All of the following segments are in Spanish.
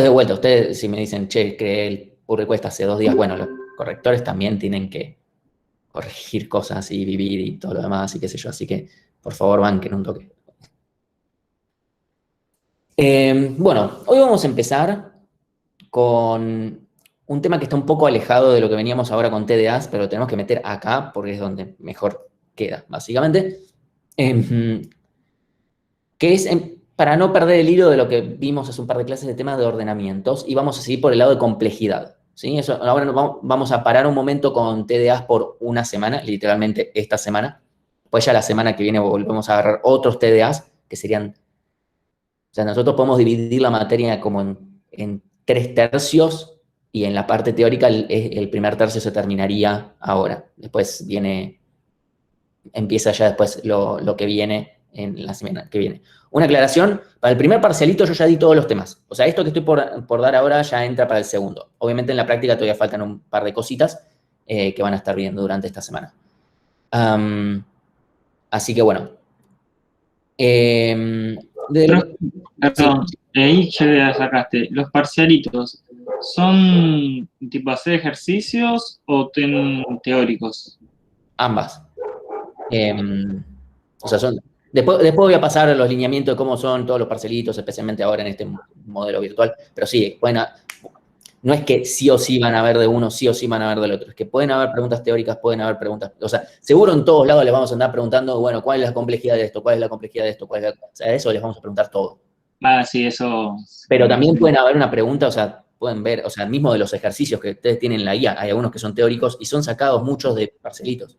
De vuelta, ustedes si me dicen, che, creé el pull request hace 2 días, bueno, los correctores también tienen que corregir cosas y vivir y todo lo demás y qué sé yo, así que por favor banquen un toque. Bueno, hoy vamos a empezar con un tema que está un poco alejado de lo que veníamos ahora con TDAs, pero lo tenemos que meter acá porque es donde mejor queda, básicamente. Que es para no perder el hilo de lo que vimos hace un par de clases de temas de ordenamientos y vamos a seguir por el lado de complejidad. ¿Sí? Eso, ahora vamos a parar un momento con TDAs por una semana, literalmente esta semana. Pues ya la semana que viene volvemos a agarrar otros TDAs que serían. O sea, nosotros podemos dividir la materia como en 3 tercios y en la parte teórica el primer tercio se terminaría ahora. Después empieza ya después lo que viene en la semana que viene. Una aclaración, para el primer parcialito yo ya di todos los temas. O sea, esto que estoy por dar ahora ya entra para el segundo. Obviamente en la práctica todavía faltan un par de cositas que van a estar viendo durante esta semana. Así que bueno. Perdón, ahí ya le sacaste. ¿Los parcialitos son tipo hacer ejercicios o teóricos? Ambas. O sea, después voy a pasar a los lineamientos de cómo son todos los parcelitos, especialmente ahora en este modelo virtual. Pero sí, no es que sí o sí van a haber de uno, sí o sí van a haber del otro. Es que pueden haber preguntas teóricas, pueden haber preguntas. O sea, seguro en todos lados les vamos a andar preguntando, bueno, ¿cuál es la complejidad de esto? ¿Cuál es la complejidad de esto? O sea, eso les vamos a preguntar todo. Ah, sí, eso. Pero también pueden haber una pregunta, o sea, pueden ver, o sea, mismo de los ejercicios que ustedes tienen en la guía, hay algunos que son teóricos y son sacados muchos de parcelitos.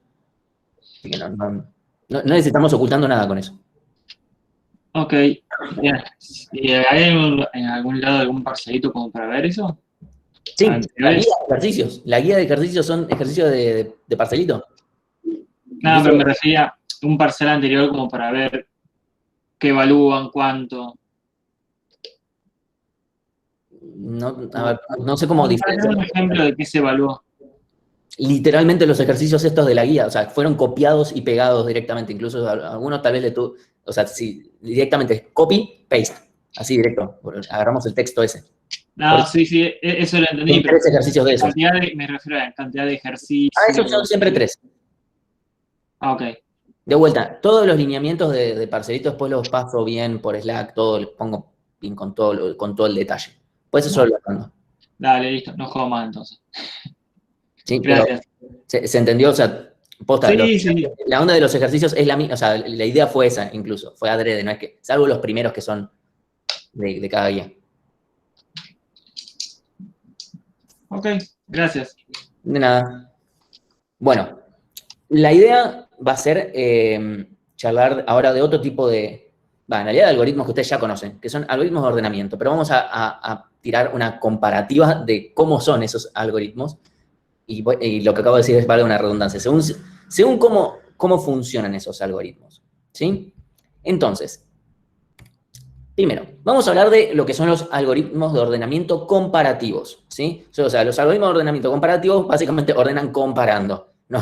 Así que no necesitamos ocultando nada con eso. Ok, bien. ¿Y hay en algún lado algún parcelito como para ver eso? Sí, la guía de ejercicios. La guía de ejercicios son ejercicios de parcelito. No, Incluso, pero me refería a un parcel anterior como para ver qué evalúan, cuánto. a ver, no sé cómo Para diferenciar. tener un ejemplo de qué se evaluó. Literalmente los ejercicios estos de la guía, o sea, fueron copiados y pegados directamente. Incluso algunos tal vez o sea, sí, directamente copy, paste. Así directo. Agarramos el texto ese. No, sí, eso lo entendí, Son pero 3 ejercicios de esos. me refiero a la cantidad de Esos son ejercicios. siempre 3. Ah, ok. De vuelta, todos los lineamientos de parcelito después los paso bien por Slack, todo, los pongo bien con todo el detalle. Pues eso lo hablando. Dale, listo, no juego más entonces. Sí, Gracias. pero se entendió, o sea, posta, Sí. la onda de los ejercicios es la misma, o sea, la idea fue esa incluso, fue adrede, no es que, salvo los primeros que son de cada guía. Ok, gracias. De nada. Bueno, la idea va a ser charlar ahora de otro tipo en realidad de algoritmos que ustedes ya conocen, que son algoritmos de ordenamiento, pero vamos a tirar una comparativa de cómo son esos algoritmos y lo que acabo de decir es vale una redundancia, según cómo funcionan esos algoritmos, ¿sí? Entonces, primero, vamos a hablar de lo que son los algoritmos de ordenamiento comparativos, ¿sí? O sea, los algoritmos de ordenamiento comparativos básicamente ordenan comparando, no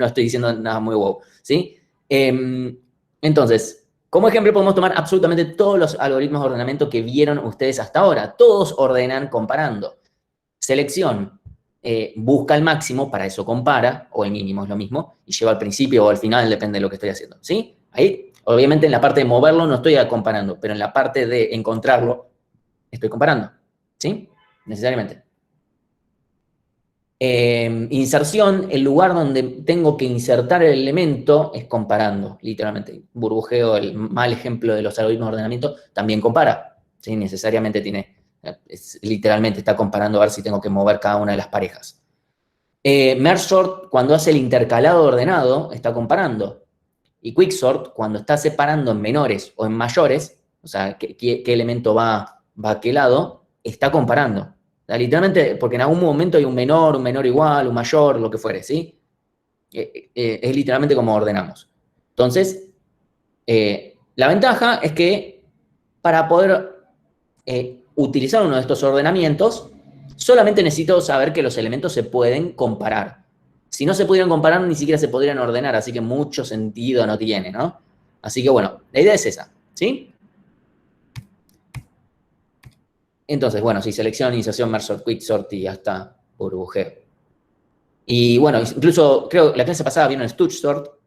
estoy diciendo nada muy wow, ¿sí? Entonces, como ejemplo podemos tomar absolutamente todos los algoritmos de ordenamiento que vieron ustedes hasta ahora, todos ordenan comparando. Selección, busca el máximo, para eso compara, o el mínimo es lo mismo, y lleva al principio o al final, depende de lo que estoy haciendo, ¿sí? Ahí, obviamente en la parte de moverlo no estoy comparando, pero en la parte de encontrarlo estoy comparando, ¿sí? Necesariamente. Inserción, el lugar donde tengo que insertar el elemento es comparando, literalmente. Burbujeo, el mal ejemplo de los algoritmos de ordenamiento, también compara, ¿sí? Necesariamente literalmente está comparando a ver si tengo que mover cada una de las parejas. Merge sort, cuando hace el intercalado ordenado, está comparando. Y quicksort, cuando está separando en menores o en mayores, o sea, qué elemento va a qué lado, está comparando. O sea, literalmente, porque en algún momento hay un menor igual, un mayor, lo que fuere, ¿sí? Es literalmente como ordenamos. Entonces, la ventaja es que para poder utilizar uno de estos ordenamientos, solamente necesito saber que los elementos se pueden comparar. Si no se pudieran comparar, ni siquiera se podrían ordenar, así que mucho sentido no tiene, ¿no? Así que bueno, la idea es esa, ¿sí? Entonces, bueno, si selecciono iniciación, merge sort, quicksort y hasta burbujeo. Y bueno, incluso creo la clase pasada vieron StutzSort.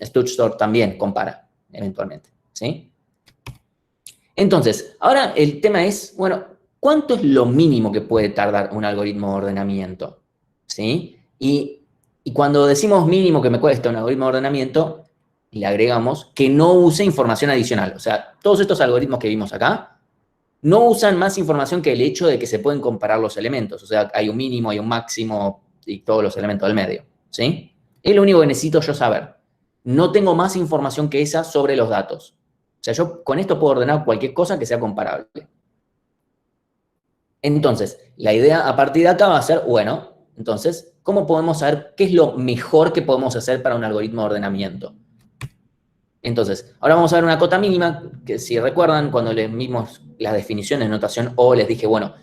StutzSort también compara, eventualmente, ¿sí? Entonces, ahora el tema es, bueno, ¿cuánto es lo mínimo que puede tardar un algoritmo de ordenamiento? ¿Sí? Y cuando decimos mínimo que me cuesta un algoritmo de ordenamiento, le agregamos que no use información adicional. O sea, todos estos algoritmos que vimos acá no usan más información que el hecho de que se pueden comparar los elementos. O sea, hay un mínimo, hay un máximo y todos los elementos del medio. ¿Sí? Es lo único que necesito yo saber. No tengo más información que esa sobre los datos. O sea, yo con esto puedo ordenar cualquier cosa que sea comparable. Entonces, la idea a partir de acá va a ser, bueno, entonces, ¿cómo podemos saber qué es lo mejor que podemos hacer para un algoritmo de ordenamiento? Entonces, ahora vamos a ver una cota mínima, que si recuerdan, cuando les vimos las definiciones de notación O, les dije, bueno,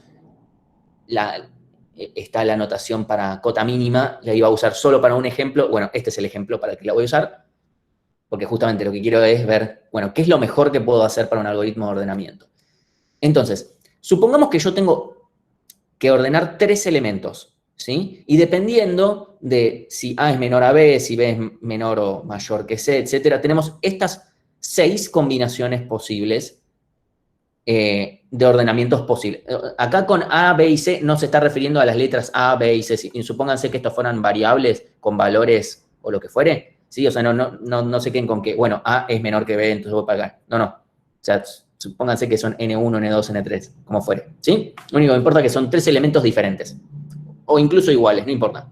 está la notación para cota mínima, la iba a usar solo para un ejemplo. Bueno, este es el ejemplo para el que la voy a usar, porque justamente lo que quiero es ver, bueno, ¿qué es lo mejor que puedo hacer para un algoritmo de ordenamiento? Entonces, supongamos que yo tengo que ordenar 3 elementos, ¿sí? Y dependiendo de si A es menor a B, si B es menor o mayor que C, etcétera, tenemos estas 6 combinaciones posibles de ordenamientos posibles. Acá con A, B y C no se está refiriendo a las letras A, B y C. Supónganse que estos fueran variables con valores o lo que fuere, ¿sí? O sea, no se queden con que, bueno, A es menor que B, entonces voy para acá. No. O sea, supónganse que son N1, N2, N3, como fuere, ¿sí? Lo único que importa es que son 3 elementos diferentes. O incluso iguales, no importa.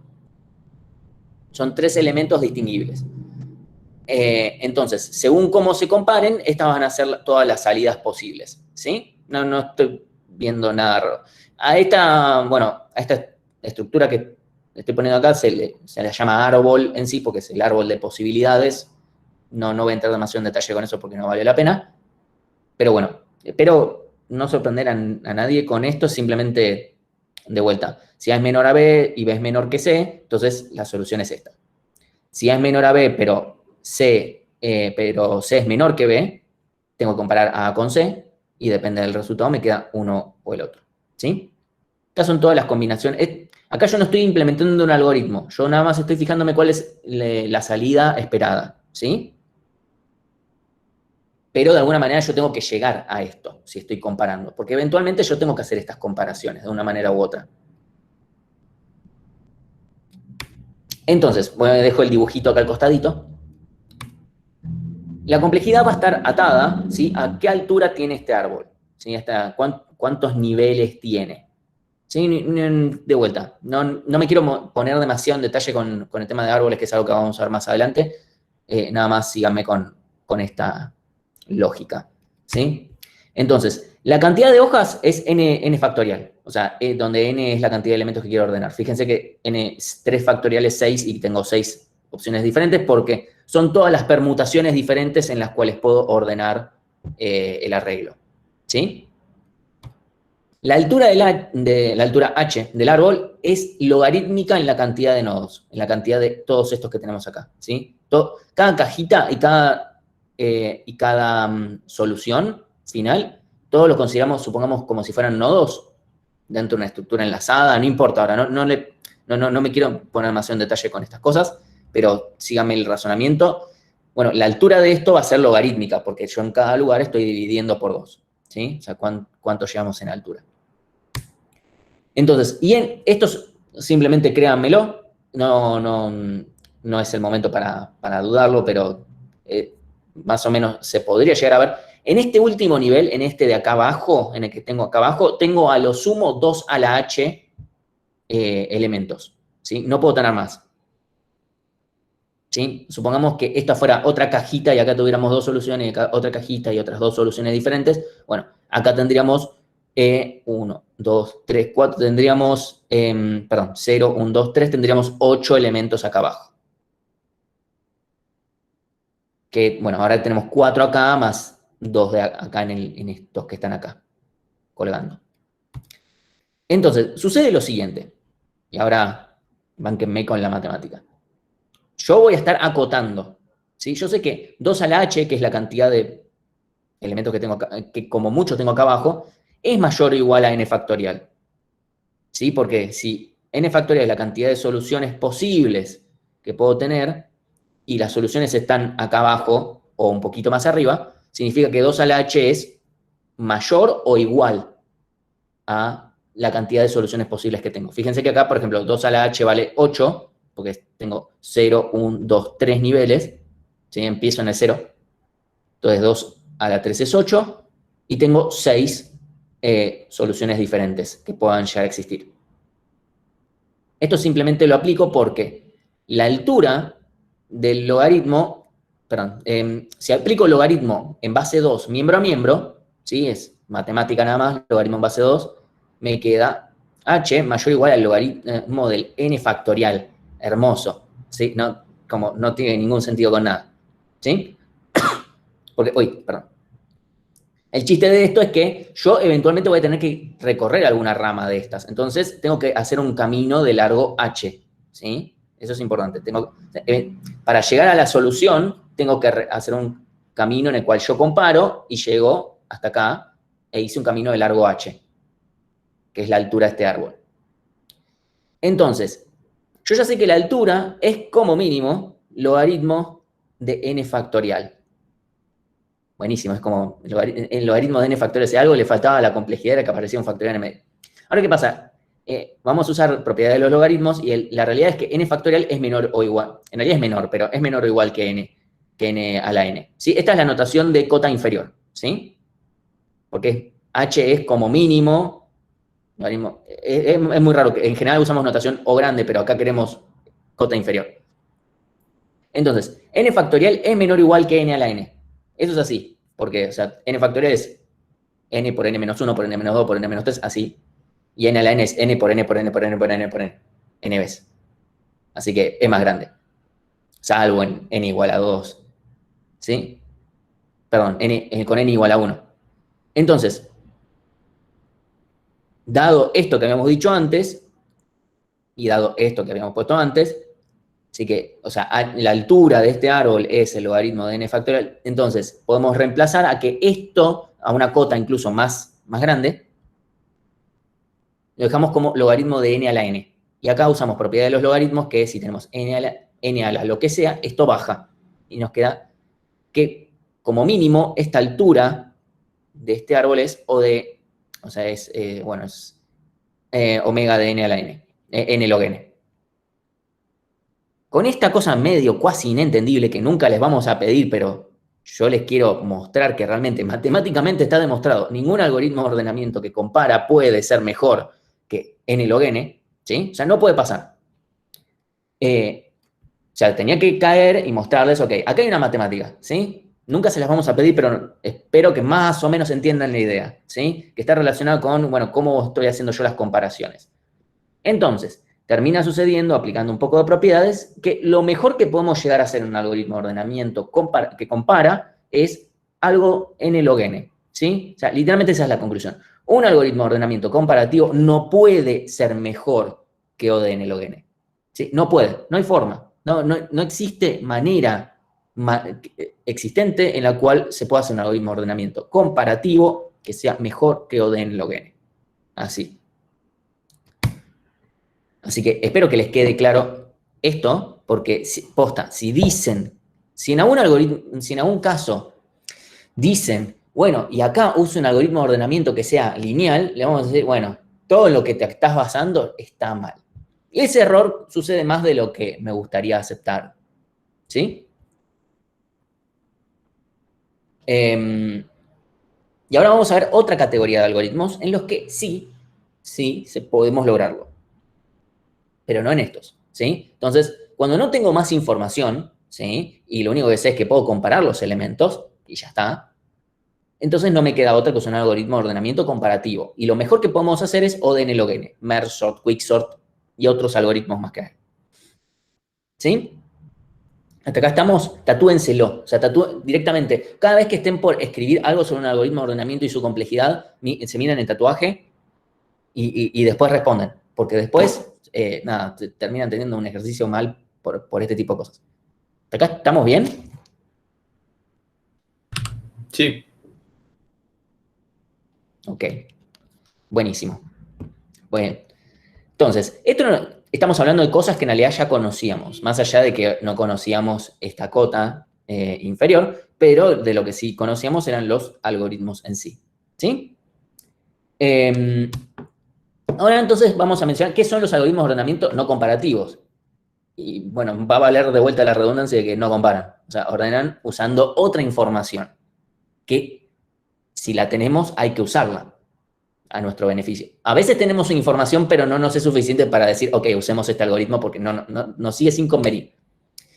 Son 3 elementos distinguibles. Entonces, según cómo se comparen, estas van a ser todas las salidas posibles, ¿sí? No estoy viendo nada raro. A esta estructura que estoy poniendo acá se le llama árbol en sí, porque es el árbol de posibilidades. No voy a entrar demasiado en detalle con eso porque no vale la pena. Pero bueno, espero no sorprender a nadie con esto, simplemente de vuelta. Si A es menor a B y B es menor que C, entonces la solución es esta. Si A es menor a B, pero C es menor que B, tengo que comparar A con C y depende del resultado me queda uno o el otro. ¿Sí? Estas son todas las combinaciones. Acá yo no estoy implementando un algoritmo, yo nada más estoy fijándome cuál es la salida esperada. ¿Sí? Pero de alguna manera yo tengo que llegar a esto, si estoy comparando, porque eventualmente yo tengo que hacer estas comparaciones de una manera u otra. Entonces, bueno, dejo el dibujito acá al costadito. La complejidad va a estar atada, ¿sí? A qué altura tiene este árbol, ¿sí? Hasta cuántos niveles tiene. ¿Sí? De vuelta, no me quiero poner demasiado en detalle con el tema de árboles, que es algo que vamos a ver más adelante. Nada más síganme con esta lógica, ¿sí? Entonces, la cantidad de hojas es n factorial, o sea, donde n es la cantidad de elementos que quiero ordenar. Fíjense que n 3 factorial es 6 y tengo 6 opciones diferentes porque son todas las permutaciones diferentes en las cuales puedo ordenar el arreglo, ¿sí? La altura, la altura h del árbol es logarítmica en la cantidad de nodos, en la cantidad de todos estos que tenemos acá, ¿sí? Cada cajita y cada solución final, todos los consideramos, supongamos, como si fueran nodos dentro de una estructura enlazada, no importa ahora, no me quiero poner más en detalle con estas cosas, pero síganme el razonamiento. Bueno, la altura de esto va a ser logarítmica, porque yo en cada lugar estoy dividiendo por 2, ¿sí? O sea, cuánto llevamos en altura. Entonces, estos simplemente créanmelo, no es el momento para dudarlo, pero más o menos se podría llegar a ver. En este último nivel, en este de acá abajo, en el que tengo acá abajo, tengo a lo sumo 2 a la h elementos, ¿sí? No puedo tener más. ¿Sí? Supongamos que esta fuera otra cajita y acá tuviéramos 2 soluciones, y acá otra cajita y otras 2 soluciones diferentes. Bueno, acá tendríamos 1, 2, 3, 4, tendríamos, 0, 1, 2, 3, tendríamos 8 elementos acá abajo. Que, bueno, ahora tenemos 4 acá más 2 de acá en estos que están acá, colgando. Entonces, sucede lo siguiente, y ahora bánquenme con la matemática. Yo voy a estar acotando, ¿sí? Yo sé que 2 a la h, que es la cantidad de elementos que tengo acá, que como mucho tengo acá abajo, es mayor o igual a n factorial. ¿Sí? Porque si n factorial es la cantidad de soluciones posibles que puedo tener y las soluciones están acá abajo o un poquito más arriba, significa que 2 a la h es mayor o igual a la cantidad de soluciones posibles que tengo. Fíjense que acá, por ejemplo, 2 a la h vale 8, porque tengo 0, 1, 2, 3 niveles. ¿Sí? Empiezo en el 0. Entonces 2 a la 3 es 8 y tengo 6 soluciones diferentes que puedan llegar a existir. Esto simplemente lo aplico porque la altura del logaritmo, perdón, si aplico logaritmo en base 2, miembro a miembro, ¿sí? Es matemática nada más, logaritmo en base 2, me queda h mayor o igual al logaritmo del n factorial. Hermoso, ¿sí? No, como no tiene ningún sentido con nada, ¿sí? Porque, perdón. El chiste de esto es que yo eventualmente voy a tener que recorrer alguna rama de estas. Entonces, tengo que hacer un camino de largo h, ¿sí? Eso es importante. Para llegar a la solución, tengo que hacer un camino en el cual yo comparo y llego hasta acá e hice un camino de largo h, que es la altura de este árbol. Entonces, yo ya sé que la altura es como mínimo logaritmo de n factorial. Buenísimo, es como el logaritmo de n factorial. Si algo le faltaba a la complejidad era que aparecía un factorial en medio. Ahora, ¿qué pasa? Vamos a usar propiedades de los logaritmos y la realidad es que n factorial es menor o igual. En realidad es menor, pero es menor o igual que n a la n. ¿Sí? Esta es la notación de cota inferior, ¿sí? Porque h es como mínimo. Es muy raro, que en general usamos notación O grande, pero acá queremos cota inferior. Entonces, n factorial es menor o igual que n a la n. Eso es así, porque, o sea, n factorial es n por n menos 1 por n menos 2 por n menos 3, así. Y n a la n es n por n por n por n por n por n, n veces. Así que es más grande. Salvo en n igual a 2. ¿Sí? Perdón, con n igual a 1. Entonces, dado esto que habíamos dicho antes, y dado esto que habíamos puesto antes, así que, o sea, la altura de este árbol es el logaritmo de n factorial, entonces podemos reemplazar a que esto, a una cota incluso más grande, lo dejamos como logaritmo de n a la n. Y acá usamos propiedad de los logaritmos, que si tenemos n a la lo que sea, esto baja. Y nos queda que, como mínimo, esta altura de este árbol es omega de n a la n, n log n. Con esta cosa medio cuasi inentendible que nunca les vamos a pedir, pero yo les quiero mostrar que realmente matemáticamente está demostrado, ningún algoritmo de ordenamiento que compara puede ser mejor que n log n, ¿sí? O sea, no puede pasar. O sea, tenía que caer y mostrarles, ok, acá hay una matemática, ¿sí? Nunca se las vamos a pedir, pero espero que más o menos entiendan la idea, ¿sí? Que está relacionada con, bueno, cómo estoy haciendo yo las comparaciones. Entonces, termina sucediendo, aplicando un poco de propiedades, que lo mejor que podemos llegar a hacer en un algoritmo de ordenamiento que compara es algo n log n, ¿sí? O sea, literalmente esa es la conclusión. Un algoritmo de ordenamiento comparativo no puede ser mejor que O de n log n, ¿sí? No puede, no hay forma. No existe manera existente en la cual se pueda hacer un algoritmo de ordenamiento comparativo que sea mejor que O de n log n. Así. Así que espero que les quede claro esto, porque si en algún caso dicen, bueno, y acá uso un algoritmo de ordenamiento que sea lineal, le vamos a decir, bueno, todo lo que te estás basando está mal. Y ese error sucede más de lo que me gustaría aceptar. ¿Sí? Y ahora vamos a ver otra categoría de algoritmos en los que sí podemos lograrlo. Pero no en estos, ¿sí? Entonces, cuando no tengo más información, ¿sí? Y lo único que sé es que puedo comparar los elementos, y ya está, entonces no me queda otra que usar un algoritmo de ordenamiento comparativo. Y lo mejor que podemos hacer es ODN log n, merge sort, quicksort y otros algoritmos más que hay. ¿Sí? Hasta acá estamos, tatúenselo, o sea, directamente. Cada vez que estén por escribir algo sobre un algoritmo de ordenamiento y su complejidad, se miran el tatuaje y después responden. Porque después, terminan teniendo un ejercicio mal por este tipo de cosas. ¿Hasta acá estamos bien? Sí. Ok. Buenísimo. Bueno, entonces, estamos hablando de cosas que en realidad ya conocíamos, más allá de que no conocíamos esta cota inferior, pero de lo que sí conocíamos eran los algoritmos en sí. ¿Sí? Ahora entonces vamos a mencionar qué son los algoritmos de ordenamiento no comparativos. Y bueno, va a valer de vuelta la redundancia de que no comparan. O sea, ordenan usando otra información que si la tenemos hay que usarla a nuestro beneficio. A veces tenemos información, pero no nos es suficiente para decir, ok, usemos este algoritmo porque nos sigue sin convenir.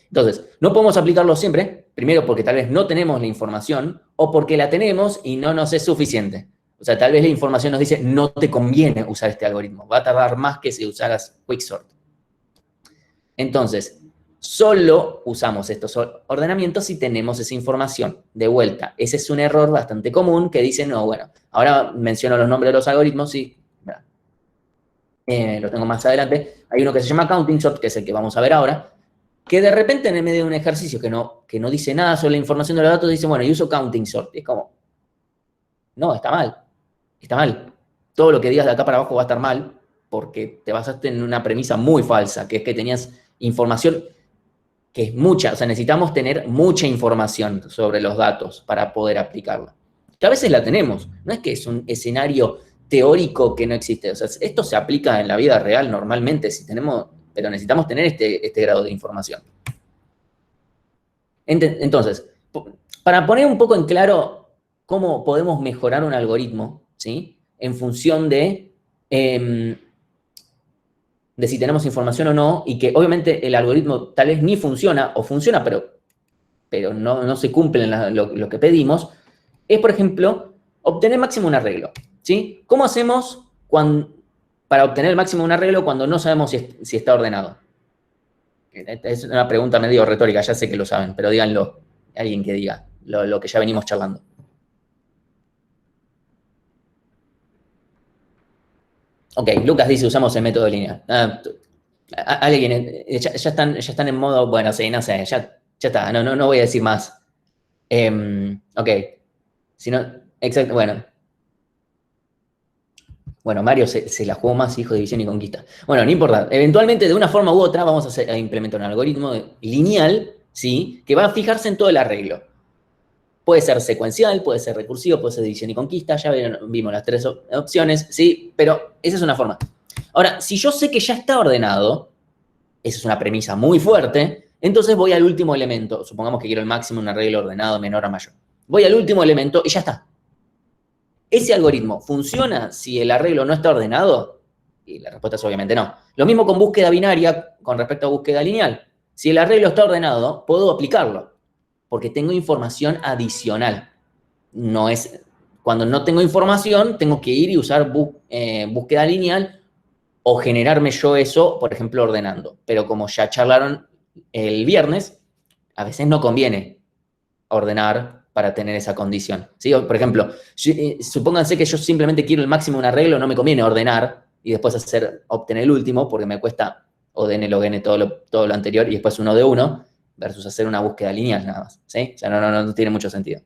Entonces, no podemos aplicarlo siempre, primero porque tal vez no tenemos la información o porque la tenemos y no nos es suficiente. O sea, tal vez la información nos dice, no te conviene usar este algoritmo, va a tardar más que si usaras Quicksort. Entonces, solo usamos estos ordenamientos si tenemos esa información. De vuelta, ese es un error bastante común que dice, no, bueno, ahora menciono los nombres de los algoritmos y lo tengo más adelante. Hay uno que se llama Counting Sort, que es el que vamos a ver ahora, que de repente en el medio de un ejercicio que no dice nada sobre la información de los datos, dice, bueno, yo uso Counting Sort. Y es como, no, está mal. Está mal. Todo lo que digas de acá para abajo va a estar mal porque te basaste en una premisa muy falsa, que es que tenías información que es mucha. O sea, necesitamos tener mucha información sobre los datos para poder aplicarla. Que a veces la tenemos. No es que es un escenario teórico que no existe. O sea, esto se aplica en la vida real normalmente, pero necesitamos tener este grado de información. Entonces, para poner un poco en claro cómo podemos mejorar un algoritmo, ¿sí? En función de si tenemos información o no, y que obviamente el algoritmo tal vez ni funciona, o funciona, pero no se cumple lo que pedimos, es, por ejemplo, obtener máximo un arreglo, ¿sí? ¿Cómo hacemos para obtener el máximo de un arreglo cuando no sabemos si está ordenado? Es una pregunta medio retórica, ya sé que lo saben, pero díganlo, alguien que diga lo que ya venimos charlando. Ok, Lucas dice, usamos el método lineal. Alguien, ya están en modo, bueno, sí, no sé, ya está, no voy a decir más. Ok, si no, exacto, bueno. Bueno, Mario se la jugó más, hijo de división y conquista. Bueno, no importa. Eventualmente, de una forma u otra, vamos a implementar un algoritmo lineal, ¿sí? Que va a fijarse en todo el arreglo. Puede ser secuencial, puede ser recursivo, puede ser división y conquista. Ya vimos las tres opciones, ¿sí? Pero esa es una forma. Ahora, si yo sé que ya está ordenado, esa es una premisa muy fuerte, entonces voy al último elemento. Supongamos que quiero el máximo, un arreglo ordenado menor a mayor. Voy al último elemento y ya está. ¿Ese algoritmo funciona si el arreglo no está ordenado? Y la respuesta es obviamente no. Lo mismo con búsqueda binaria con respecto a búsqueda lineal. Si el arreglo está ordenado, puedo aplicarlo, porque tengo información adicional. Cuando no tengo información, tengo que ir y usar búsqueda lineal o generarme yo eso, por ejemplo, ordenando. Pero como ya charlaron el viernes, a veces no conviene ordenar para tener esa condición. ¿Sí? Por ejemplo, supónganse que yo simplemente quiero el máximo de un arreglo, no me conviene ordenar y después obtener el último, porque me cuesta ODN, logn, todo lo anterior y después uno de uno, versus hacer una búsqueda lineal nada más. ¿Sí? O sea, no tiene mucho sentido.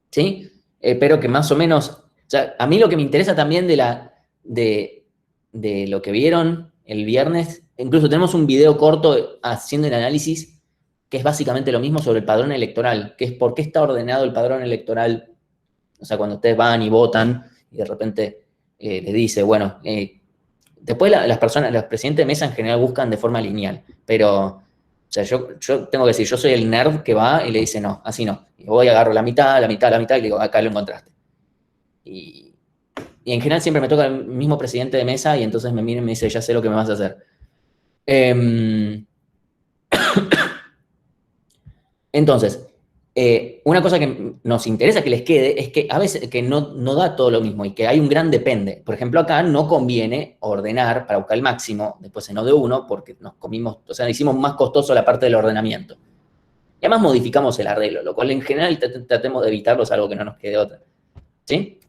¿Sí? Pero que más o menos, o sea, a mí lo que me interesa también de lo que vieron el viernes, incluso tenemos un video corto haciendo el análisis que es básicamente lo mismo sobre el padrón electoral, que es por qué está ordenado el padrón electoral. O sea, cuando ustedes van y votan y de repente les dice, bueno, después las personas, los presidentes de mesa en general buscan de forma lineal, pero, o sea, yo tengo que decir, yo soy el nerd que va y le dice, no, así no. Y voy, agarro la mitad, y le digo, acá lo encontraste. Y en general siempre me toca el mismo presidente de mesa y entonces me mira y me dice, ya sé lo que me vas a hacer. Entonces, una cosa que nos interesa que les quede es que a veces que no da todo lo mismo y que hay un gran depende. Por ejemplo, acá no conviene ordenar para buscar el máximo, después en O de 1, porque nos comimos, o sea, hicimos más costoso la parte del ordenamiento. Y además modificamos el arreglo, lo cual en general tratemos de evitarlo, es algo que no nos quede otra. ¿Sí?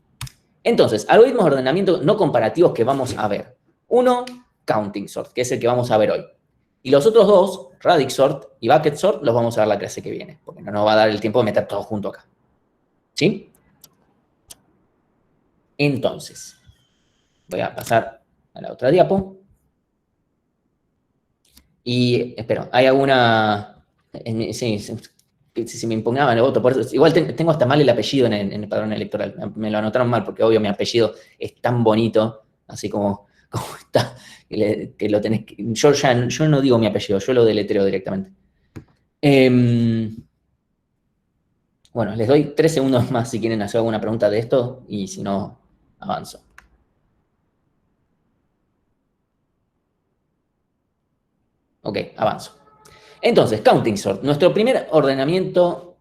Entonces, algoritmos de ordenamiento no comparativos que vamos a ver. Uno, Counting Sort, que es el que vamos a ver hoy. Y los otros dos, Radix Sort y Bucket Sort, los vamos a ver la clase que viene, porque no nos va a dar el tiempo de meter todo junto acá. ¿Sí? Entonces, voy a pasar a la otra diapo. Y, espero, ¿hay alguna...? Sí, si me impugnaban el voto, por eso, igual tengo hasta mal el apellido en el padrón electoral. Me lo anotaron mal porque, obvio, mi apellido es tan bonito, así como está, que lo tenés que... Yo no digo mi apellido, yo lo deletreo directamente. Bueno, les doy 3 segundos más si quieren hacer alguna pregunta de esto y si no, avanzo. Ok, avanzo. Entonces, counting sort, nuestro primer ordenamiento,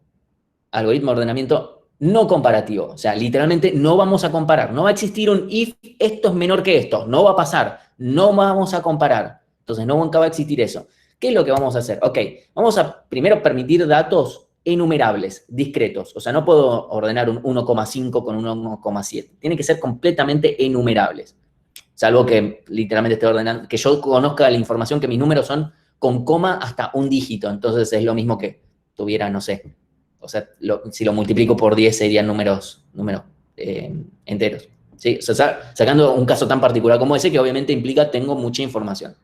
algoritmo de ordenamiento no comparativo. O sea, literalmente no vamos a comparar. No va a existir un if esto es menor que esto. No va a pasar. No vamos a comparar. Entonces, nunca va a existir eso. ¿Qué es lo que vamos a hacer? Ok, vamos a primero permitir datos enumerables, discretos. O sea, no puedo ordenar un 1,5 con un 1,7. Tiene que ser completamente enumerables. Salvo que literalmente esté ordenando, que yo conozca la información que mis números son con coma hasta un dígito. Entonces es lo mismo que tuviera, no sé. O sea, si lo multiplico por 10 serían números enteros. ¿Sí? O sea, sacando un caso tan particular como ese, que obviamente implica tengo mucha información.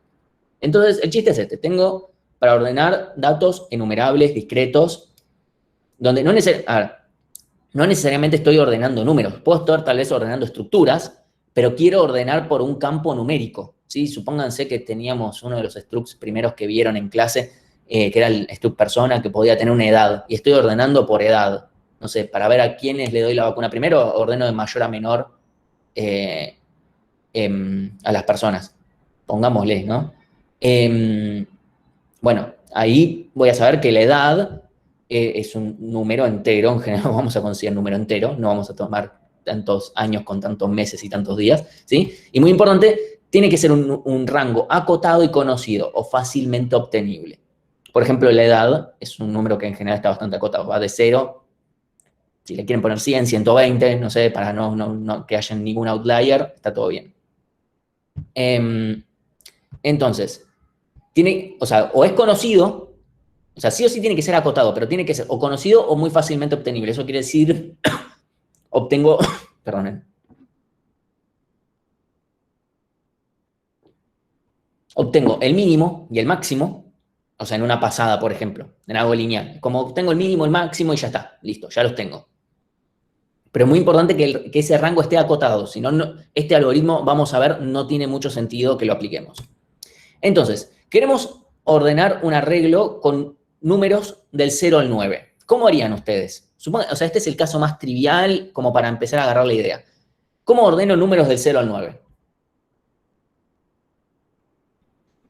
Entonces, el chiste es este. Tengo para ordenar datos enumerables, discretos, donde no necesariamente estoy ordenando números. Puedo estar tal vez ordenando estructuras, pero quiero ordenar por un campo numérico. ¿Sí? Supónganse que teníamos uno de los structs primeros que vieron en clase, que era el struct persona, que podía tener una edad, y estoy ordenando por edad. No sé, para ver a quiénes le doy la vacuna primero, ordeno de mayor a menor eh, a las personas. Pongámosle, ¿no? Bueno, ahí voy a saber que la edad es un número entero, en general vamos a considerar número entero, no vamos a tomar tantos años con tantos meses y tantos días, ¿sí? Y muy importante, tiene que ser un rango acotado y conocido o fácilmente obtenible. Por ejemplo, la edad es un número que en general está bastante acotado, va de 0, si le quieren poner 100, 120, no sé, para no que haya ningún outlier, está todo bien. Entonces, o sea, o es conocido, o sea, sí o sí tiene que ser acotado, pero tiene que ser o conocido o muy fácilmente obtenible. Eso quiere decir, obtengo, perdonen, obtengo el mínimo y el máximo, o sea, en una pasada, por ejemplo, en algo lineal. Como obtengo el mínimo, el máximo y ya está, listo, ya los tengo. Pero es muy importante que ese rango esté acotado, si no, este algoritmo, vamos a ver, no tiene mucho sentido que lo apliquemos. Entonces, queremos ordenar un arreglo con números del 0 al 9. ¿Cómo harían ustedes? O sea, este es el caso más trivial como para empezar a agarrar la idea. ¿Cómo ordeno números del 0 al 9?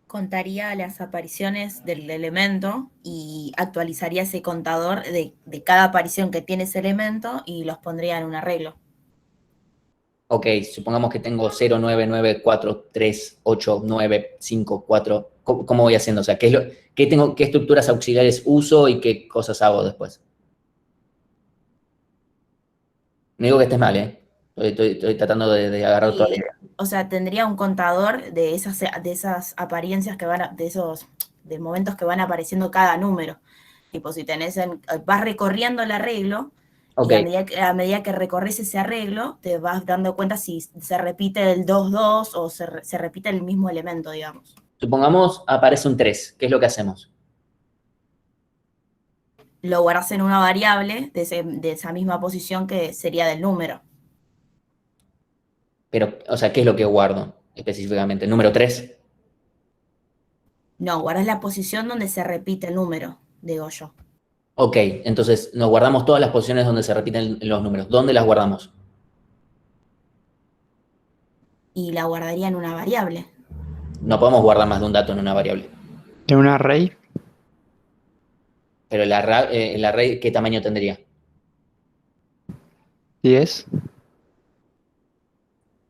Contaría las apariciones del elemento y actualizaría ese contador de cada aparición que tiene ese elemento y los pondría en un arreglo. Ok, supongamos que tengo 0, 9, 9, 4, 3, 8, 9, 5, 4. ¿Cómo voy haciendo? O sea, ¿qué estructuras auxiliares uso y qué cosas hago después? No digo que estés mal, ¿eh? Estoy tratando de agarrar toda la idea. O sea, tendría un contador de esas apariencias que de momentos que van apareciendo cada número. Tipo, si vas recorriendo el arreglo, Ok, y a medida que recorres ese arreglo, te vas dando cuenta si se repite el 2-2 o se repite el mismo elemento, digamos. supongamos aparece un 3. ¿Qué es lo que hacemos? Lo guardas en una variable de esa misma posición que sería del número. Pero, o sea, ¿qué es lo que guardo específicamente? ¿El número 3? No, guardas la posición donde se repite el número, digo yo. Ok, entonces nos guardamos todas las posiciones donde se repiten los números. ¿Dónde las guardamos? Y la guardaría en una variable. No podemos guardar más de un dato en una variable. ¿En un array? Pero el array, ¿qué tamaño tendría? 10.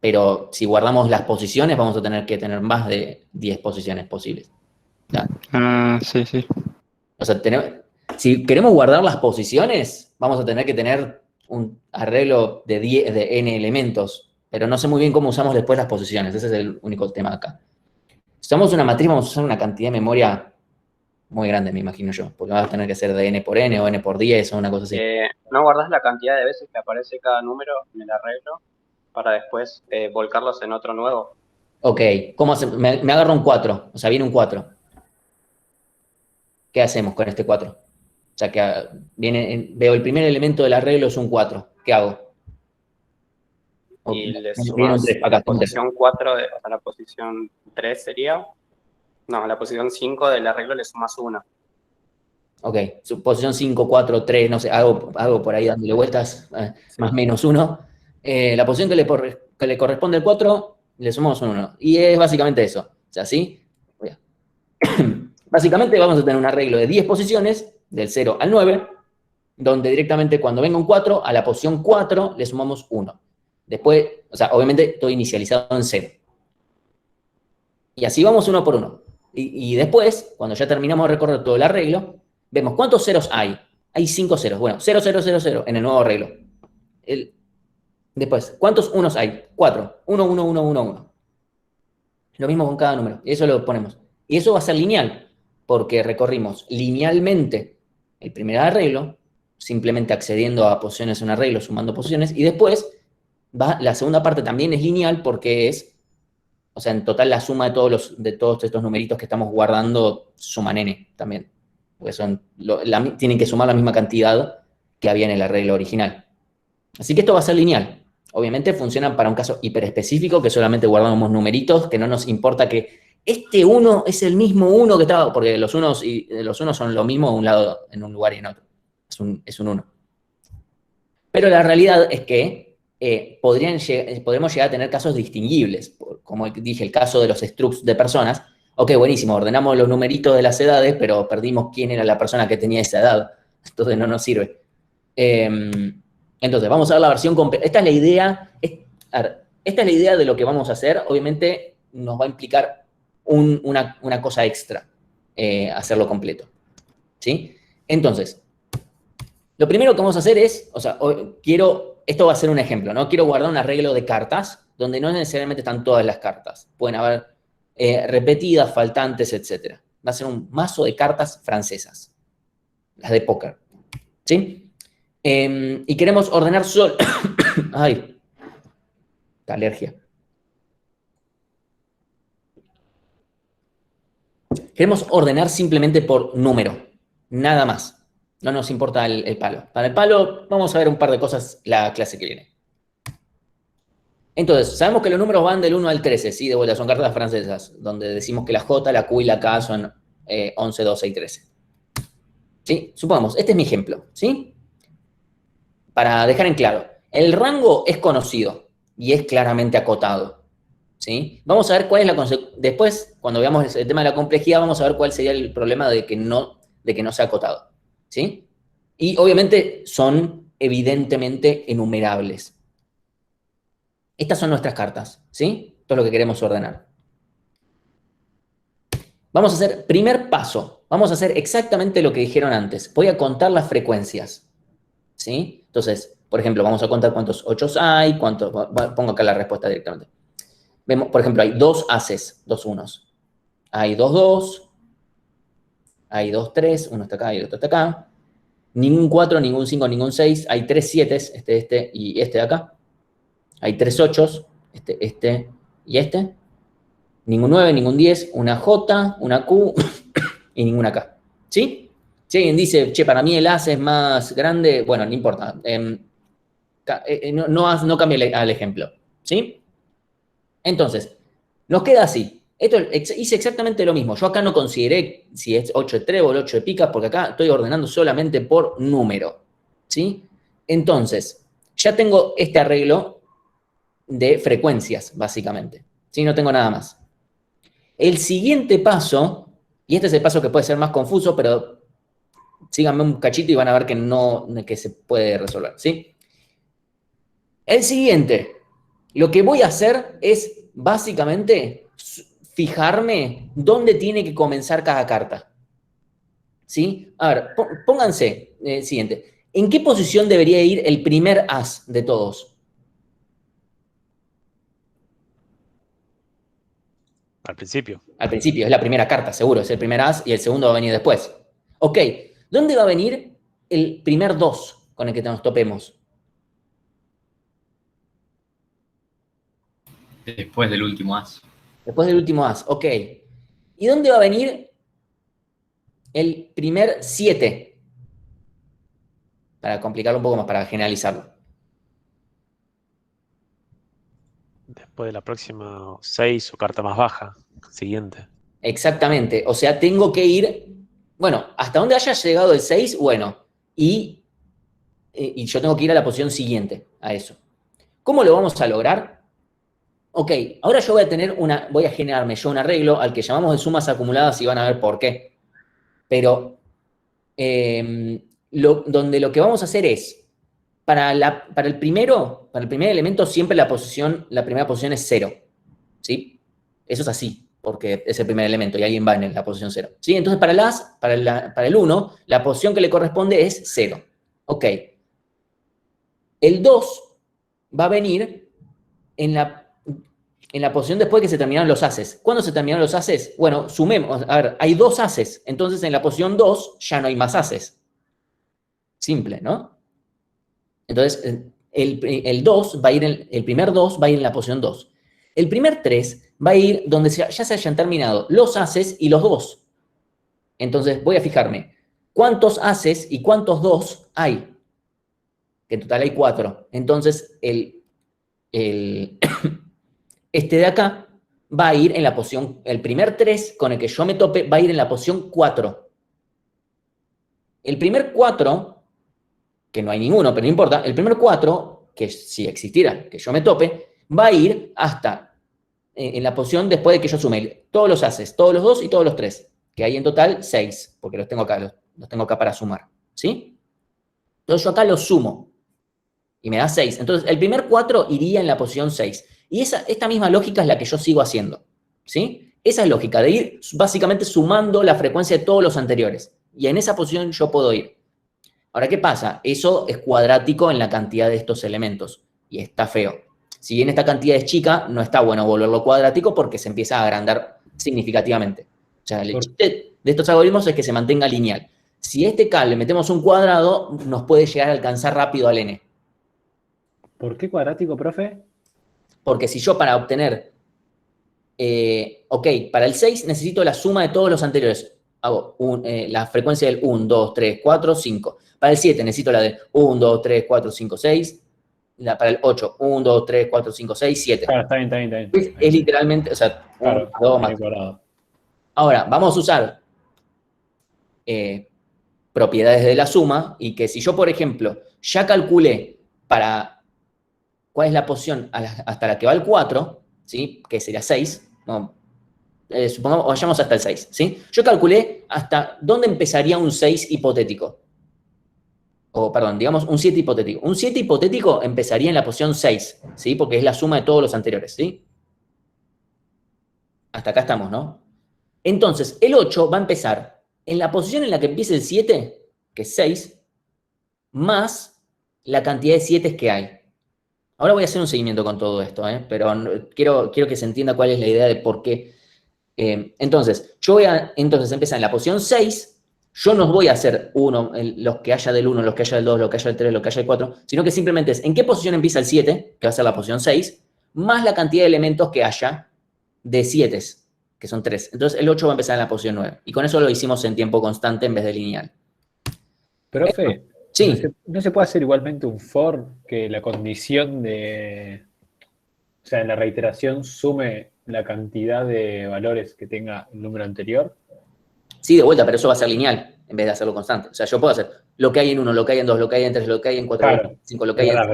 Pero si guardamos las posiciones, vamos a tener que tener más de 10 posiciones posibles. Ah, sí, sí. O sea, si queremos guardar las posiciones, vamos a tener que tener un arreglo de n elementos. Pero no sé muy bien cómo usamos después las posiciones. Ese es el único tema acá. Si usamos una matriz, vamos a usar una cantidad de memoria muy grande, me imagino yo. Porque vas a tener que ser de n por n o n por 10 o una cosa así. ¿No guardas la cantidad de veces que aparece cada número en el arreglo? para después volcarlos en otro nuevo. Ok, ¿cómo hace? Me agarro un 4, o sea, viene un 4. ¿Qué hacemos con este 4? O sea, que veo el primer elemento del arreglo es un 4. ¿Qué hago? Y le Viene un sumás 3, la acá, un 3. posición 4 a la posición 3 sería. No, a la posición 5 del arreglo le sumas 1. Ok, su posición 5, 4, 3, no sé, hago por ahí dándole vueltas, Sí. más menos 1. La posición que le corresponde al 4, le sumamos un 1. Y es básicamente eso. O sea, ¿sí? Básicamente vamos a tener un arreglo de 10 posiciones, del 0 al 9, donde directamente cuando venga un 4, a la posición 4 le sumamos 1. Después, o sea, obviamente todo inicializado en 0. Y así vamos uno por uno. Y después, cuando ya terminamos de recorrer todo el arreglo, vemos cuántos ceros hay. Hay 5 ceros. Bueno, 0, 0, 0, 0 en el nuevo arreglo. Después, ¿cuántos unos hay? 4. 1, 1, 1, 1, 1. Lo mismo con cada número. Y eso lo ponemos. Y eso va a ser lineal, porque recorrimos linealmente el primer arreglo, simplemente accediendo a posiciones en un arreglo, sumando posiciones, y después la segunda parte también es lineal porque es, o sea, en total la suma de todos estos numeritos que estamos guardando suman n también, porque tienen que sumar la misma cantidad que había en el arreglo original. Así que esto va a ser lineal. Obviamente funciona para un caso hiperespecífico que solamente guardamos numeritos, que no nos importa que este 1 es el mismo 1 que estaba, porque los unos son lo mismo en un lugar y en otro. Es un 1. Pero la realidad es que podremos llegar a tener casos distinguibles. Como dije, el caso de los structs de personas. Ok, buenísimo, ordenamos los numeritos de las edades, pero perdimos quién era la persona que tenía esa edad. Entonces no nos sirve. Entonces, vamos a ver la versión completa. Esta es la idea. Esta es la idea de lo que vamos a hacer. Obviamente nos va a implicar una cosa extra, hacerlo completo. ¿Sí? Entonces, lo primero que vamos a hacer es, o sea, esto va a ser un ejemplo, ¿no? Quiero guardar un arreglo de cartas donde no necesariamente están todas las cartas. Pueden haber repetidas, faltantes, etc. Va a ser un mazo de cartas francesas, las de póker. ¿Sí? Y queremos ordenar solo... Ay, esta alergia. Queremos ordenar simplemente por número, nada más. No nos importa el palo. Para el palo vamos a ver un par de cosas la clase que viene. Entonces, sabemos que los números van del 1 al 13, ¿sí? De vuelta, son cartas francesas, donde decimos que la J, la Q y la K son 11, 12 y 13. ¿Sí? Supongamos, este es mi ejemplo, ¿sí? Para dejar en claro, el rango es conocido y es claramente acotado, ¿sí? Vamos a ver cuál es la consecuencia. Después, cuando veamos el tema de la complejidad, vamos a ver cuál sería el problema de que no sea acotado, ¿sí? Y obviamente son evidentemente enumerables. Estas son nuestras cartas, ¿sí? Esto es lo que queremos ordenar. Vamos a hacer, primer paso, vamos a hacer exactamente lo que dijeron antes. Voy a contar las frecuencias, ¿sí? Entonces, por ejemplo, vamos a contar cuántos 8 hay, pongo acá la respuesta directamente. Vemos, por ejemplo, hay 2 aces, 2 unos. Hay 2 2, hay 2 3, uno está acá y el otro está acá. Ningún 4, ningún 5, ningún 6. Hay 3 7, este y este de acá. Hay 3 8, este y este. Ningún 9, ningún 10, una J, una Q y ninguna K. ¿Sí? Si alguien dice, che, para mí el as es más grande, bueno, no importa. No cambie al ejemplo. ¿Sí? Entonces, nos queda así. Esto hice exactamente lo mismo. Yo acá no consideré si es 8 de trébol, 8 de picas, porque acá estoy ordenando solamente por número. ¿Sí? Entonces, ya tengo este arreglo de frecuencias, básicamente. ¿Sí? No tengo nada más. El siguiente paso, y este es el paso que puede ser más confuso, pero síganme un cachito y van a ver que se puede resolver, ¿sí? El siguiente, lo que voy a hacer es básicamente fijarme dónde tiene que comenzar cada carta. ¿Sí? A ver, pónganse, siguiente. ¿En qué posición debería ir el primer as de todos? Al principio. Al principio, es la primera carta, seguro, es el primer as y el segundo va a venir después. Ok, ¿dónde va a venir el primer 2 con el que nos topemos? Después del último as. Después del último as, ok. ¿Y dónde va a venir el primer 7? Para complicarlo un poco más, para generalizarlo. Después de la próxima 6 o carta más baja. Siguiente. Exactamente. O sea, tengo que ir, bueno, hasta donde haya llegado el 6, bueno, y yo tengo que ir a la posición siguiente a eso. ¿Cómo lo vamos a lograr? Ok, ahora yo voy a generarme yo un arreglo al que llamamos de sumas acumuladas y van a ver por qué. Pero donde lo que vamos a hacer es, para el primer elemento siempre la primera posición es 0. ¿Sí? Eso es así, porque es el primer elemento y alguien va en la posición 0. ¿Sí? Entonces para el 1, la posición que le corresponde es 0. Ok. El 2 va a venir en la posición después que se terminaron los ases. ¿Cuándo se terminaron los ases? Bueno, sumemos. A ver, hay 2 ases. Entonces, en la posición 2 ya no hay más ases. Simple, ¿no? Entonces, el primer 2 va a ir en la posición 2. El primer 3 va a ir donde ya se hayan terminado los ases y los 2. Entonces, voy a fijarme cuántos ases y cuántos 2 hay. Que en total hay 4. Entonces, este de acá va a ir en la posición, el primer 3 con el que yo me tope va a ir en la posición 4. El primer 4, que no hay ninguno, pero no importa, el primer 4, que si existiera, que yo me tope, va a ir hasta en la posición después de que yo sume todos los ases, todos los 2 y todos los 3, que hay en total 6, porque los tengo acá para sumar, ¿sí? Entonces yo acá los sumo y me da 6. Entonces el primer 4 iría en la posición 6. Y esta misma lógica es la que yo sigo haciendo, ¿sí? Esa es lógica de ir básicamente sumando la frecuencia de todos los anteriores. Y en esa posición yo puedo ir. Ahora, ¿qué pasa? Eso es cuadrático en la cantidad de estos elementos. Y está feo. Si bien esta cantidad es chica, no está bueno volverlo cuadrático porque se empieza a agrandar significativamente. O sea, el chiste de estos algoritmos es que se mantenga lineal. Si a este K le metemos un cuadrado, nos puede llegar a alcanzar rápido al n. ¿Por qué cuadrático, profe? Porque si yo para obtener, para el 6 necesito la suma de todos los anteriores. Hago la frecuencia del 1, 2, 3, 4, 5. Para el 7 necesito la de 1, 2, 3, 4, 5, 6. Para el 8, 1, 2, 3, 4, 5, 6, 7. Claro, está bien. Es literalmente, o sea, claro, 1, 2 más. Ahora, vamos a usar propiedades de la suma y que si yo, por ejemplo, ya calculé cuál es la posición hasta la que va el 4, ¿sí? Que sería 6, ¿no? Supongamos, vayamos hasta el 6, ¿sí? Yo calculé hasta dónde empezaría un 6 hipotético. O, perdón, digamos un 7 hipotético. Un 7 hipotético empezaría en la posición 6, ¿sí? Porque es la suma de todos los anteriores, ¿sí? Hasta acá estamos, ¿no? Entonces, el 8 va a empezar en la posición en la que empieza el 7, que es 6, más la cantidad de 7 que hay. Ahora voy a hacer un seguimiento con todo esto, pero quiero que se entienda cuál es la idea de por qué. Entonces, yo voy a empezar en la posición 6. Yo no voy a hacer los que haya del 1, los que haya del 2, los que haya del 3, los que haya del 4, sino que simplemente es en qué posición empieza el 7, que va a ser la posición 6, más la cantidad de elementos que haya de 7, que son 3. Entonces, el 8 va a empezar en la posición 9. Y con eso lo hicimos en tiempo constante en vez de lineal. Profe, sí. ¿No se puede hacer igualmente un for que la condición de... O sea, en la reiteración sume la cantidad de valores que tenga el número anterior? Sí, de vuelta, pero eso va a ser lineal en vez de hacerlo constante. O sea, yo puedo hacer lo que hay en 1, lo que hay en 2, lo que hay en 3, lo que hay en 4, claro, lo que hay en 5, lo que hay en 6.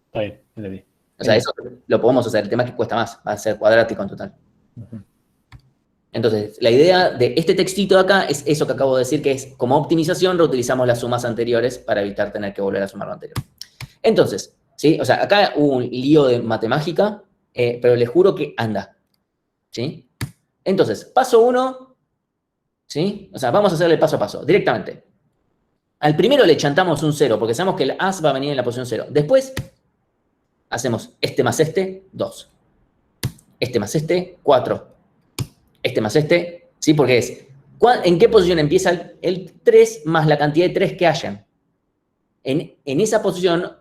Está bien, entendí. O sea, eso lo podemos hacer. El tema es que cuesta más. Va a ser cuadrático en total. Entonces, la idea de este textito de acá es eso que acabo de decir, que es como optimización reutilizamos las sumas anteriores para evitar tener que volver a sumar lo anterior. Entonces, ¿sí? O sea, acá hubo un lío de matemática, pero les juro que anda. ¿Sí? Entonces, paso 1, ¿sí? O sea, vamos a hacerle paso a paso, directamente. Al primero le chantamos un 0, porque sabemos que el as va a venir en la posición 0. Después, hacemos este más este, 2. Este más este, 4. Este más este, ¿sí? Porque es, ¿en qué posición empieza el 3 más la cantidad de 3 que hayan? En esa posición,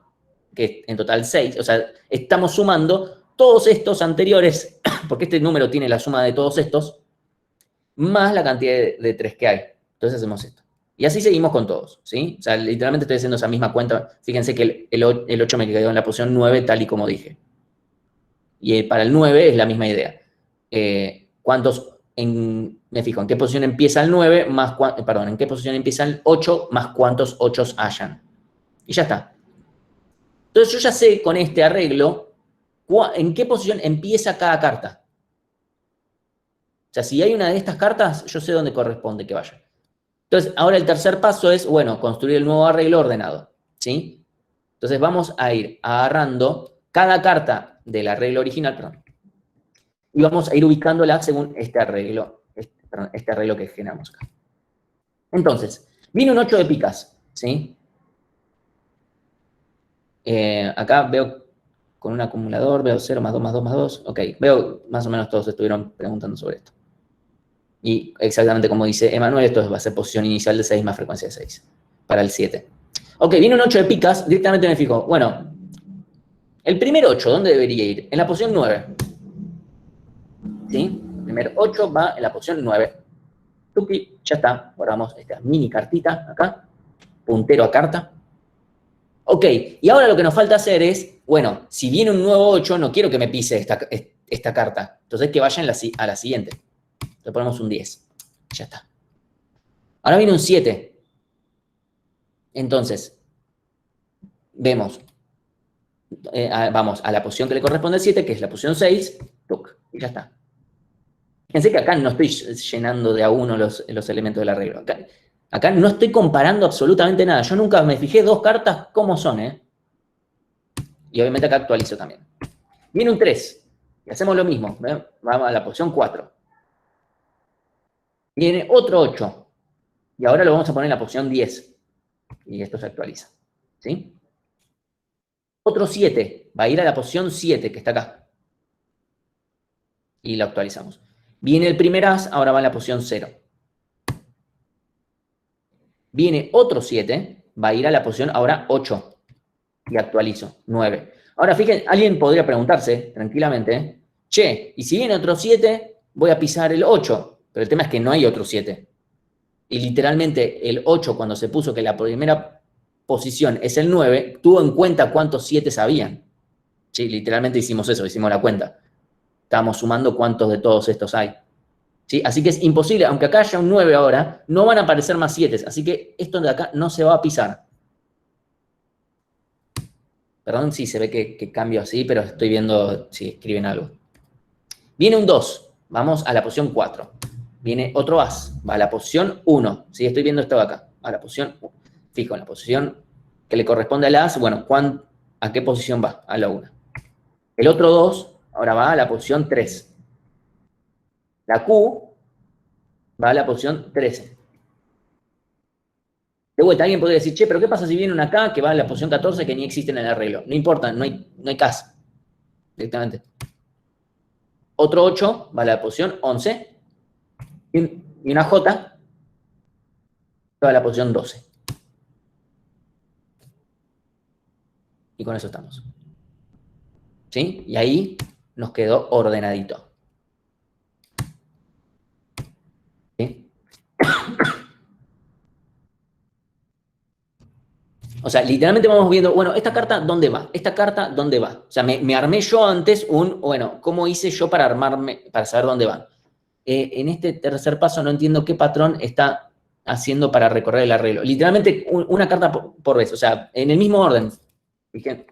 que es en total 6, o sea, estamos sumando todos estos anteriores, porque este número tiene la suma de todos estos, más la cantidad de 3 que hay. Entonces hacemos esto. Y así seguimos con todos, ¿sí? O sea, literalmente estoy haciendo esa misma cuenta. Fíjense que el 8 me quedó en la posición 9, tal y como dije. Y para el 9 es la misma idea. Me fijo, ¿en qué posición empieza el 9 más, en qué posición empieza el 8 más cuántos 8 hayan? Y ya está. Entonces yo ya sé con este arreglo en qué posición empieza cada carta. O sea, si hay una de estas cartas, yo sé dónde corresponde que vaya. Entonces, ahora el tercer paso es, bueno, construir el nuevo arreglo ordenado, ¿sí? Entonces vamos a ir agarrando cada carta del arreglo original, perdón, y vamos a ir ubicándola según este arreglo que generamos acá. Entonces, viene un 8 de picas, ¿sí? Acá veo con un acumulador, veo 0 más 2 más 2 más 2. Ok, veo más o menos todos estuvieron preguntando sobre esto. Y exactamente como dice Emanuel, esto va a ser posición inicial de 6 más frecuencia de 6 para el 7. Ok, viene un 8 de picas, directamente me fijo. Bueno, el primer 8, ¿dónde debería ir? En la posición 9. ¿Sí? El primer 8 va en la posición 9. Tuki, ya está. Guardamos esta mini cartita acá. Puntero a carta. Ok, y ahora lo que nos falta hacer es, bueno, si viene un nuevo 8, no quiero que me pise esta carta. Entonces que vaya a la siguiente. Le ponemos un 10. Ya está. Ahora viene un 7. Entonces, vemos. Vamos a la posición que le corresponde al 7, que es la posición 6. Tuc, y ya está. Fíjense que acá no estoy llenando de a uno los elementos del arreglo. Acá no estoy comparando absolutamente nada. Yo nunca me fijé 2 cartas cómo son, ¿eh? Y obviamente acá actualizo también. Viene un 3. Y hacemos lo mismo. ¿Ven? Vamos a la posición 4. Viene otro 8. Y ahora lo vamos a poner en la posición 10. Y esto se actualiza. ¿Sí? Otro 7. Va a ir a la posición 7, que está acá. Y lo actualizamos. Viene el primer as, ahora va en la posición 0. Viene otro 7. Va a ir a la posición ahora 8. Y actualizo. 9. Ahora, fíjense, alguien podría preguntarse tranquilamente, che, y si viene otro 7, voy a pisar el 8. Pero el tema es que no hay otro 7. Y literalmente el 8, cuando se puso que la primera posición es el 9, tuvo en cuenta cuántos 7 habían. Sí, literalmente hicimos eso, hicimos la cuenta. Estábamos sumando cuántos de todos estos hay. ¿Sí? Así que es imposible, aunque acá haya un 9 ahora, no van a aparecer más 7. Así que esto de acá no se va a pisar. Perdón si se ve que cambio así, pero estoy viendo si escriben algo. Viene un 2. Vamos a la posición 4. Viene otro as. Va a la posición 1. ¿Sí? Estoy viendo esto de acá. A la posición 1. Fijo, en la posición que le corresponde al as, bueno, ¿a qué posición va? A la 1. El otro 2 ahora va a la posición 3. La Q va a la posición 13. De vuelta, alguien podría decir, che, pero ¿qué pasa si viene una K que va a la posición 14 que ni existe en el arreglo? No importa, no hay Ks directamente. Otro 8 va a la posición 11. Y una J va a la posición 12. Y con eso estamos. ¿Sí? Y ahí nos quedó ordenadito. ¿Sí? O sea, literalmente vamos viendo, bueno, ¿esta carta dónde va? ¿Esta carta dónde va? O sea, me armé yo antes bueno, ¿cómo hice yo para saber dónde van? En este tercer paso no entiendo qué patrón está haciendo para recorrer el arreglo. Literalmente una carta por vez, o sea, en el mismo orden. Fíjense,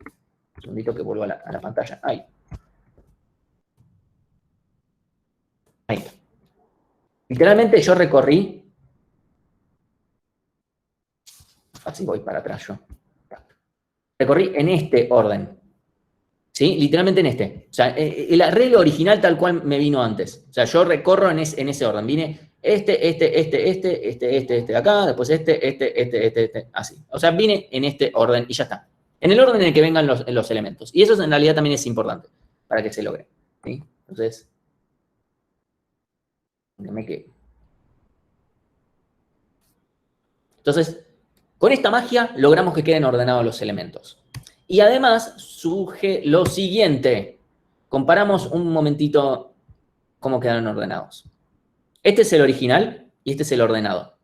un segundito que vuelvo a la pantalla. Ahí. Ahí. Literalmente yo recorrí. Así voy para atrás yo. Recorrí en este orden. ¿Sí? Literalmente en este. O sea, el arreglo original tal cual me vino antes. O sea, yo recorro en ese orden. Vine este de acá, después este, así. O sea, vine en este orden y ya está. En el orden en el que vengan los elementos. Y eso en realidad también es importante para que se logre. ¿Sí? Entonces, con esta magia logramos que queden ordenados los elementos. Y además surge lo siguiente. comparamos un momentito cómo quedaron ordenados. Este es el original y este es el ordenado.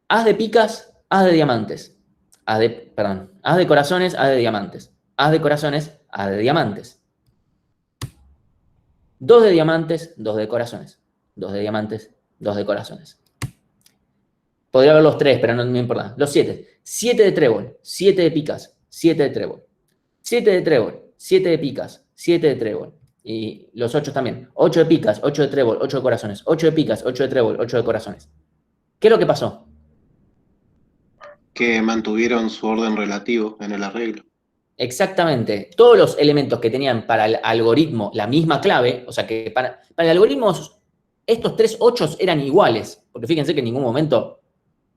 As de picas, as de diamantes. As de corazones, as de diamantes. As de corazones, as de diamantes. 2 de diamantes, 2 de corazones. 2 de diamantes, 2 de corazones. Podría haber los 3, pero no me importa. Los 7. 7 de trébol, 7 de picas, 7 de trébol. 7 de trébol, 7 de picas, 7 de trébol. Y los 8 también. 8 de picas, 8 de trébol, 8 de corazones. 8 de picas, 8 de trébol, 8 de corazones. ¿Qué es lo que pasó? Que mantuvieron su orden relativo en el arreglo. Exactamente. Todos los elementos que tenían para el algoritmo la misma clave, o sea que para el algoritmo estos 3 8 eran iguales. Porque fíjense que en ningún momento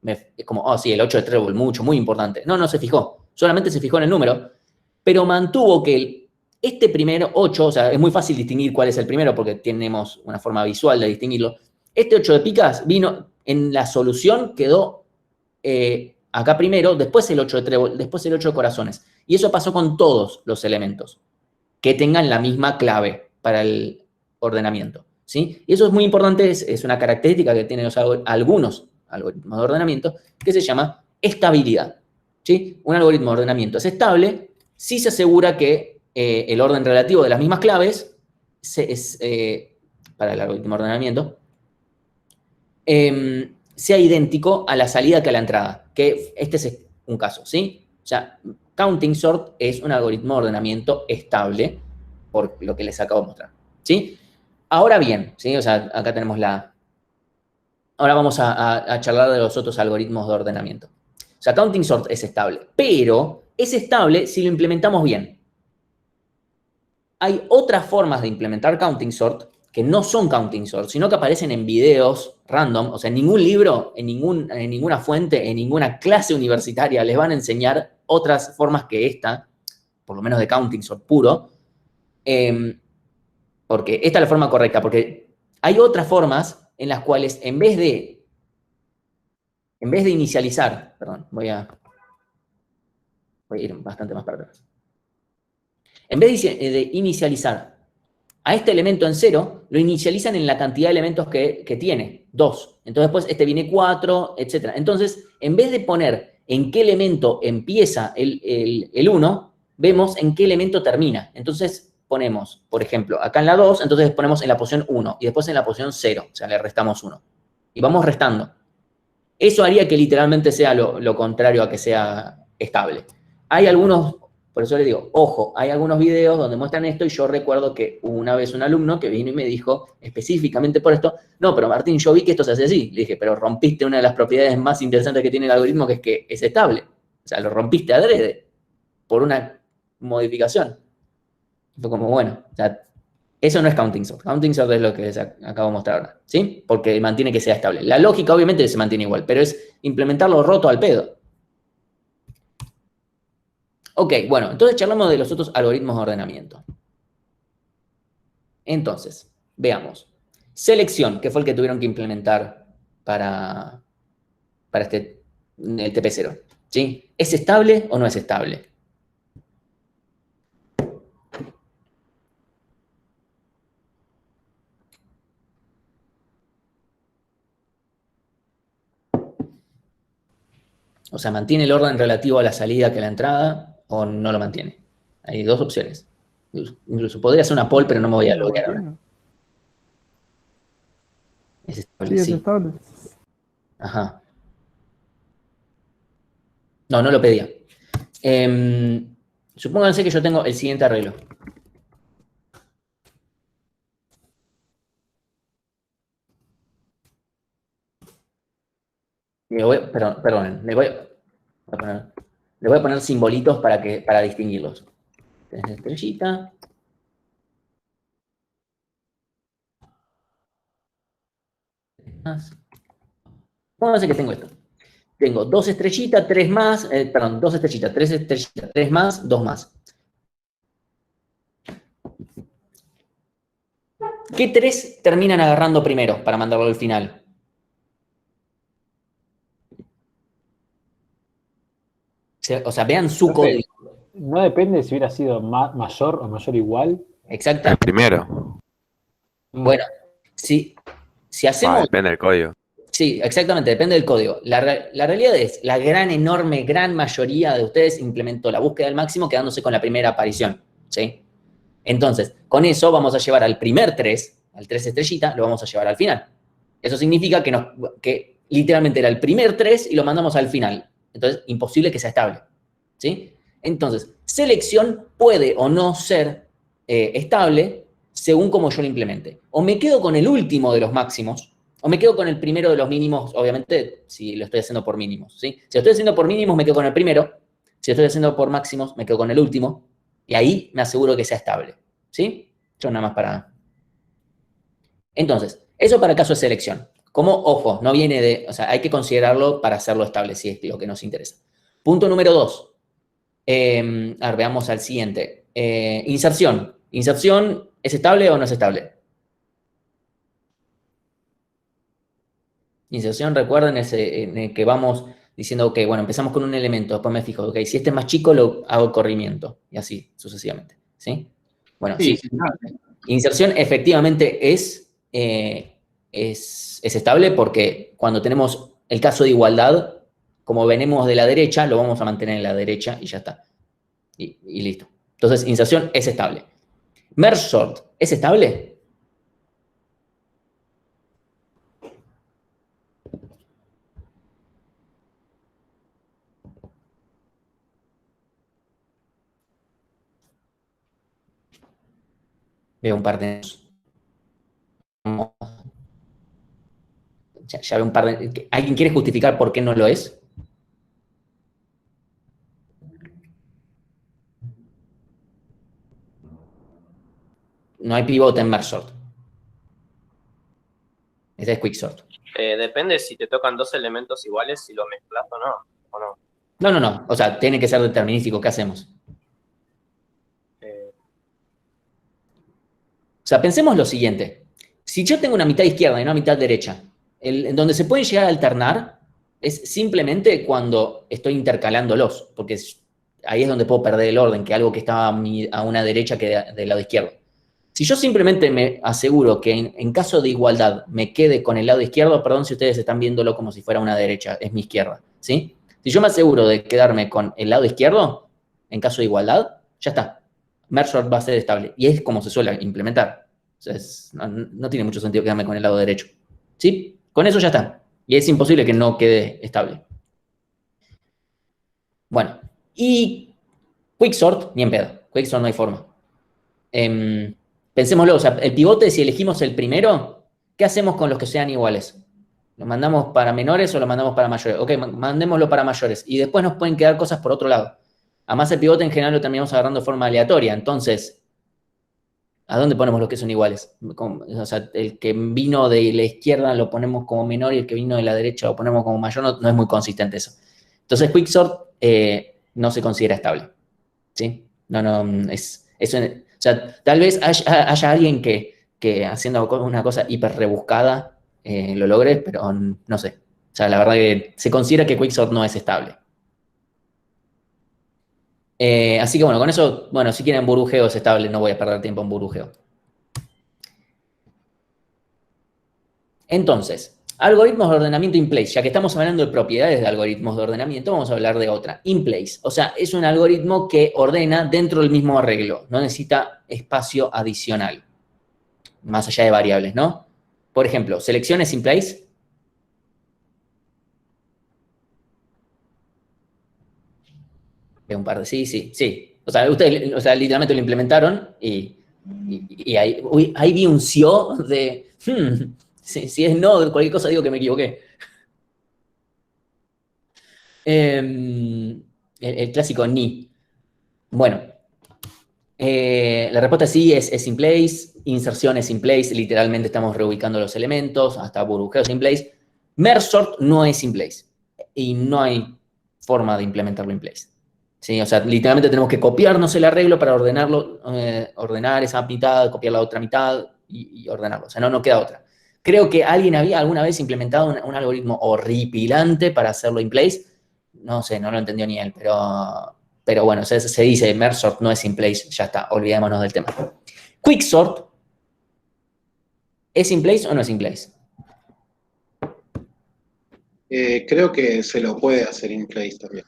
es como, oh sí, el 8 de trébol, mucho, muy importante. No se fijó. Solamente se fijó en el número. Pero mantuvo que este primer 8, o sea, es muy fácil distinguir cuál es el primero porque tenemos una forma visual de distinguirlo. Este 8 de picas vino en la solución, quedó acá primero, después el 8 de trébol, después el 8 de corazones. Y eso pasó con todos los elementos que tengan la misma clave para el ordenamiento, ¿sí? Y eso es muy importante, es una característica que tienen algunos algoritmos de ordenamiento que se llama estabilidad, ¿sí? Un algoritmo de ordenamiento es estable si se asegura que el orden relativo de las mismas claves para el algoritmo de ordenamiento sea idéntico a la salida que a la entrada, que este es un caso, ¿sí? O sea, Counting Sort es un algoritmo de ordenamiento estable, por lo que les acabo de mostrar, ¿sí? Ahora bien, ¿sí? O sea, acá tenemos ahora vamos a charlar de los otros algoritmos de ordenamiento. O sea, Counting Sort es estable, pero es estable si lo implementamos bien. Hay otras formas de implementar Counting Sort que no son Counting Sort, sino que aparecen en videos random. O sea, en ningún libro, en ninguna fuente, en ninguna clase universitaria les van a enseñar otras formas que esta, por lo menos de Counting Sort puro, porque esta es la forma correcta, porque hay otras formas en las cuales en vez de inicializar, perdón, voy a ir bastante más para atrás. En vez de inicializar a este elemento en 0, lo inicializan en la cantidad de elementos que tiene, 2. Entonces, después este viene 4, etc. Entonces, en vez de poner en qué elemento empieza el 1, vemos en qué elemento termina. Entonces, ponemos, por ejemplo, acá en la 2, entonces ponemos en la posición 1 y después en la posición 0, o sea, le restamos 1. Y vamos restando. Eso haría que literalmente sea lo contrario a que sea estable. Hay algunos... Por eso les digo, ojo, hay algunos videos donde muestran esto y yo recuerdo que hubo una vez un alumno que vino y me dijo específicamente por esto, no, pero Martín, yo vi que esto se hace así. Le dije, pero rompiste una de las propiedades más interesantes que tiene el algoritmo, que es estable. O sea, lo rompiste adrede por una modificación. Fue como, bueno, o sea, eso no es Counting Sort. Counting Sort es lo que les acabo de mostrar ahora, ¿sí? Porque mantiene que sea estable. La lógica obviamente se mantiene igual, pero es implementarlo roto al pedo. Ok, bueno, entonces charlamos de los otros algoritmos de ordenamiento. Entonces, veamos. Selección, que fue el que tuvieron que implementar para el TP0. ¿Sí? ¿Es estable o no es estable? O sea, ¿mantiene el orden relativo a la salida que a la entrada o no lo mantiene? Hay dos opciones. Incluso podría ser una poll, pero no me voy a loguear ahora. Es estable, Sí, es sí. estable. Ajá. No lo pedía. Supónganse que yo tengo el siguiente arreglo. Perdonen, le voy a poner simbolitos para distinguirlos. Tenés estrellita. Más. Supónganse que tengo esto. Tengo 2 estrellitas, 3 más, perdón, 2 estrellitas, 3 estrellitas, 3 más, 2 más. ¿Qué 3 terminan agarrando primero para mandarlo al final? O sea, vean su código. No depende si hubiera sido mayor o mayor igual Exacto. El primero. Bueno, si hacemos... Depende del código. Sí, exactamente, depende del código. La realidad es, la gran mayoría de ustedes implementó la búsqueda del máximo quedándose con la primera aparición, ¿sí? Entonces, con eso vamos a llevar al primer 3, al 3 estrellita, lo vamos a llevar al final. Eso significa que literalmente era el primer 3 y lo mandamos al final. Entonces, imposible que sea estable, ¿sí? Entonces, selección puede o no ser estable según como yo lo implemente. O me quedo con el último de los máximos, o me quedo con el primero de los mínimos, obviamente, si lo estoy haciendo por mínimos, ¿sí? Si lo estoy haciendo por mínimos, me quedo con el primero. Si lo estoy haciendo por máximos, me quedo con el último. Y ahí me aseguro que sea estable, ¿sí? Yo nada más para... Entonces, eso para caso de selección. Como, ojo, no viene de... O sea, hay que considerarlo para hacerlo estable, si es lo que nos interesa. Punto número 2. A ver, veamos al siguiente. Inserción. ¿Inserción es estable o no es estable? Inserción, recuerden, en el que vamos diciendo, ok, bueno, empezamos con un elemento, después me fijo, ok, si este es más chico, lo hago corrimiento, y así sucesivamente, ¿sí? Bueno, sí. Inserción efectivamente es estable porque cuando tenemos el caso de igualdad, como venimos de la derecha, lo vamos a mantener en la derecha y ya está. Y listo. Entonces, inserción es estable. Merge sort, ¿es estable? Veo un par de... Ya veo un par de... ¿Alguien quiere justificar por qué no lo es? No hay pivote en merge sort. Ese es quicksort. Depende si te tocan dos elementos iguales, si lo mezclas o no. No. O sea, tiene que ser determinístico. ¿Qué hacemos? O sea, pensemos lo siguiente. Si yo tengo una mitad izquierda y una mitad derecha, en donde se pueden llegar a alternar es simplemente cuando estoy intercalándolos, porque ahí es donde puedo perder el orden, que algo que estaba a una derecha que del lado izquierdo. Si yo simplemente me aseguro que en caso de igualdad me quede con el lado izquierdo, perdón si ustedes están viéndolo como si fuera una derecha, es mi izquierda, ¿sí? Si yo me aseguro de quedarme con el lado izquierdo, en caso de igualdad, ya está. Merge sort va a ser estable. Y es como se suele implementar. O sea, no tiene mucho sentido quedarme con el lado derecho. ¿Sí? Con eso ya está. Y es imposible que no quede estable. Bueno. Y quicksort, ni en pedo. Quicksort no hay forma. Pensémoslo. O sea, el pivote, si elegimos el primero, ¿qué hacemos con los que sean iguales? ¿Lo mandamos para menores o lo mandamos para mayores? Ok, mandémoslo para mayores. Y después nos pueden quedar cosas por otro lado. Además, el pivote en general lo terminamos agarrando de forma aleatoria. Entonces, ¿a dónde ponemos los que son iguales? O sea, el que vino de la izquierda lo ponemos como menor y el que vino de la derecha lo ponemos como mayor. No es muy consistente eso. Entonces, quicksort no se considera estable. ¿Sí? O sea, tal vez haya alguien que haciendo una cosa hiper rebuscada lo logre, pero no sé. O sea, la verdad que se considera que quicksort no es estable. Así que bueno, con eso, bueno, si quieren burbujeo es estable, no voy a perder tiempo en burbujeo. Entonces, algoritmos de ordenamiento in place. Ya que estamos hablando de propiedades de algoritmos de ordenamiento, vamos a hablar de otra. In place. O sea, es un algoritmo que ordena dentro del mismo arreglo. No necesita espacio adicional. Más allá de variables, ¿no? Por ejemplo, selecciones in place. Veo un par de... Sí. O sea, ustedes literalmente lo implementaron y ahí vi un SEO de... Si es no, cualquier cosa digo que me equivoqué. El clásico ni. Bueno. La respuesta sí es in place. Inserción es in place. Literalmente estamos reubicando los elementos. Hasta burbujeo es in place. Merge sort no es in place. Y no hay forma de implementarlo in place. ¿Sí? O sea, literalmente tenemos que copiarnos el arreglo para ordenarlo, ordenar esa mitad, copiar la otra mitad y ordenarlo. O sea, no queda otra. Creo que alguien había alguna vez implementado un algoritmo horripilante para hacerlo in place. No sé, no lo entendió ni él, pero bueno, se dice merge sort no es in place, ya está, olvidémonos del tema. Quicksort, ¿es in place o no es in place? Creo que se lo puede hacer in place también.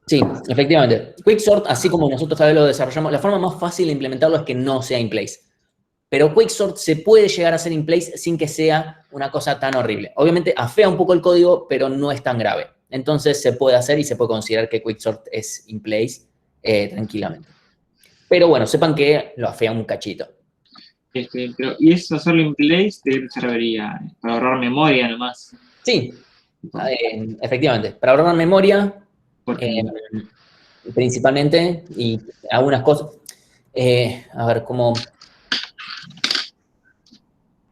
Sí, efectivamente. Quicksort, así como nosotros a veces lo desarrollamos, la forma más fácil de implementarlo es que no sea in place. Pero Quicksort se puede llegar a ser in place sin que sea una cosa tan horrible. Obviamente afea un poco el código, pero no es tan grave. Entonces se puede hacer y se puede considerar que Quicksort es in place tranquilamente. Pero bueno, sepan que lo afea un cachito. ¿Y eso hacerlo in place te serviría? Para ahorrar memoria nomás. Sí, efectivamente. Para ahorrar memoria, Porque principalmente, y algunas cosas. A ver, como...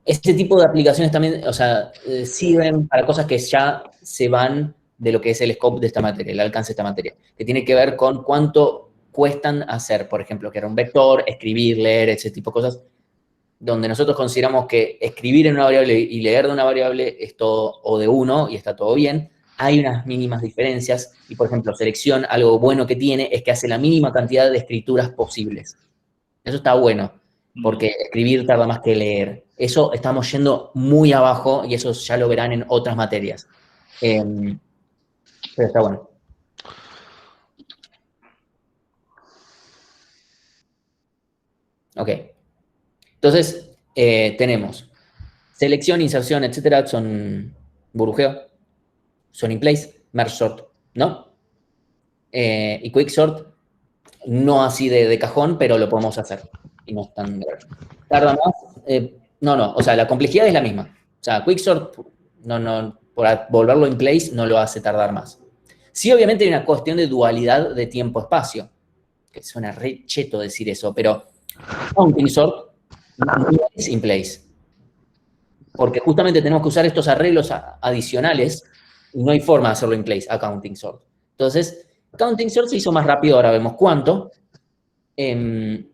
Este tipo de aplicaciones también, o sea, sirven para cosas que ya se van de lo que es el scope de esta materia, el alcance de esta materia, que tiene que ver con cuánto cuestan hacer, por ejemplo, que era un vector, escribir, leer, ese tipo de cosas, donde nosotros consideramos que escribir en una variable y leer de una variable es todo o de uno y está todo bien. Hay unas mínimas diferencias y, por ejemplo, selección, algo bueno que tiene es que hace la mínima cantidad de escrituras posibles. Eso está bueno, porque escribir tarda más que leer. Eso estamos yendo muy abajo y eso ya lo verán en otras materias. Pero está bueno. Ok. Entonces, tenemos selección, inserción, etcétera, son burbujeo, son in place, merge sort, ¿no? Y quicksort, no así de cajón, pero lo podemos hacer. Y no es tan grave. ¿Tarda más? No, o sea, la complejidad es la misma. O sea, quicksort, por volverlo in place no lo hace tardar más. Sí, obviamente hay una cuestión de dualidad de tiempo-espacio, que suena re cheto decir eso, pero counting sort no es in place. Porque justamente tenemos que usar estos arreglos adicionales y no hay forma de hacerlo in place a counting sort. Entonces, counting sort se hizo más rápido, ahora vemos cuánto. Hay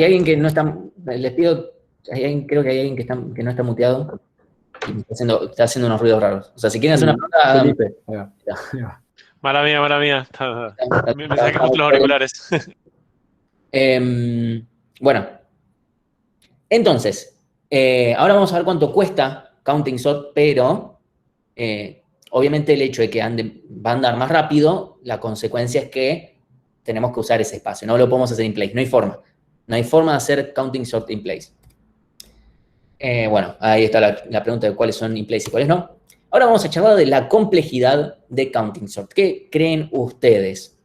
alguien que no está, les pido, creo que hay alguien que no está muteado y está haciendo unos ruidos raros. O sea, si quieren hacer una pregunta, Felipe. Mala mía. Me saqué justo los auriculares. Bueno, entonces, ahora vamos a ver cuánto cuesta counting sort, pero obviamente el hecho de que va a andar más rápido, la consecuencia es que tenemos que usar ese espacio, no lo podemos hacer in place, no hay forma. No hay forma de hacer counting sort in place. Bueno, ahí está la pregunta de cuáles son in place y cuáles no. Ahora vamos a charlar de la complejidad de counting sort. ¿Qué creen ustedes?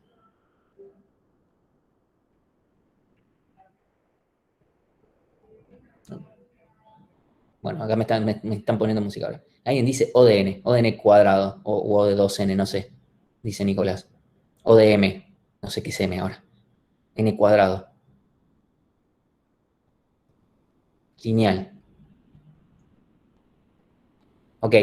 Bueno, acá me están poniendo música ahora. Alguien dice ODN cuadrado, o O de 2N, no sé, dice Nicolás. ODM, no sé qué es M ahora. N cuadrado. Lineal. Ok,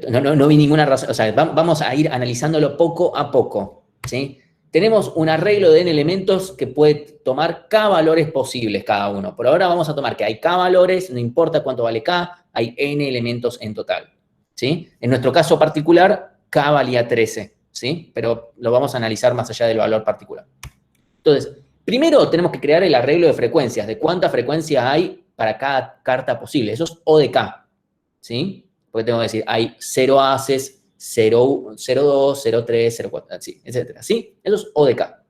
no vi ninguna razón, o sea, vamos a ir analizándolo poco a poco, ¿sí? Tenemos un arreglo de n elementos que puede tomar k valores posibles cada uno. Por ahora vamos a tomar que hay k valores, no importa cuánto vale k, hay n elementos en total, ¿sí? En nuestro caso particular, k valía 13, ¿sí? Pero lo vamos a analizar más allá del valor particular. Entonces, primero tenemos que crear el arreglo de frecuencias, de cuánta frecuencia hay para cada carta posible. Eso es O de k, ¿sí? Porque tengo que decir, hay 0 haces, 0, 02, 03, 04, así, etcétera, ¿sí? Eso es O de k.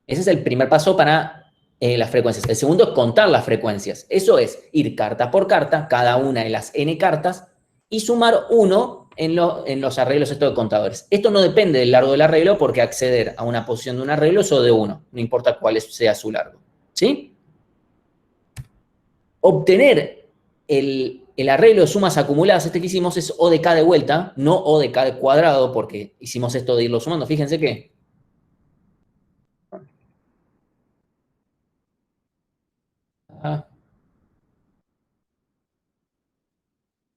Ese es el primer paso para las frecuencias. El segundo es contar las frecuencias. Eso es ir carta por carta, cada una de las n cartas, y sumar 1 en los arreglos estos de contadores. Esto no depende del largo del arreglo, porque acceder a una posición de un arreglo es O de 1, no importa cuál sea su largo, ¿sí? Obtener el arreglo de sumas acumuladas, este que hicimos es O de k de vuelta, no O de k de cuadrado, porque hicimos esto de irlo sumando. Fíjense que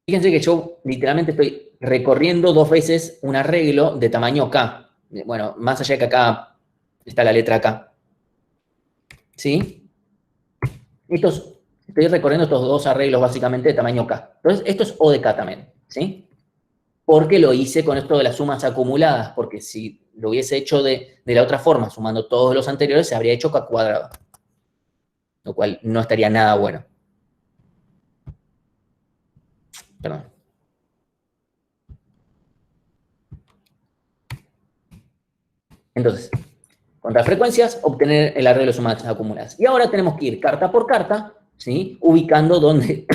fíjense que yo literalmente estoy recorriendo 2 veces un arreglo de tamaño k. Bueno, más allá de que acá está la letra k. ¿Sí? Estoy recorriendo estos 2 arreglos básicamente de tamaño k. Entonces, esto es O de k también, ¿sí? porque lo hice con esto de las sumas acumuladas, porque si lo hubiese hecho de la otra forma, sumando todos los anteriores, se habría hecho k cuadrado, lo cual no estaría nada bueno. Perdón. Entonces, contra frecuencias, obtener el arreglo de sumas acumuladas. Y ahora tenemos que ir carta por carta, ¿sí? Ubicando dónde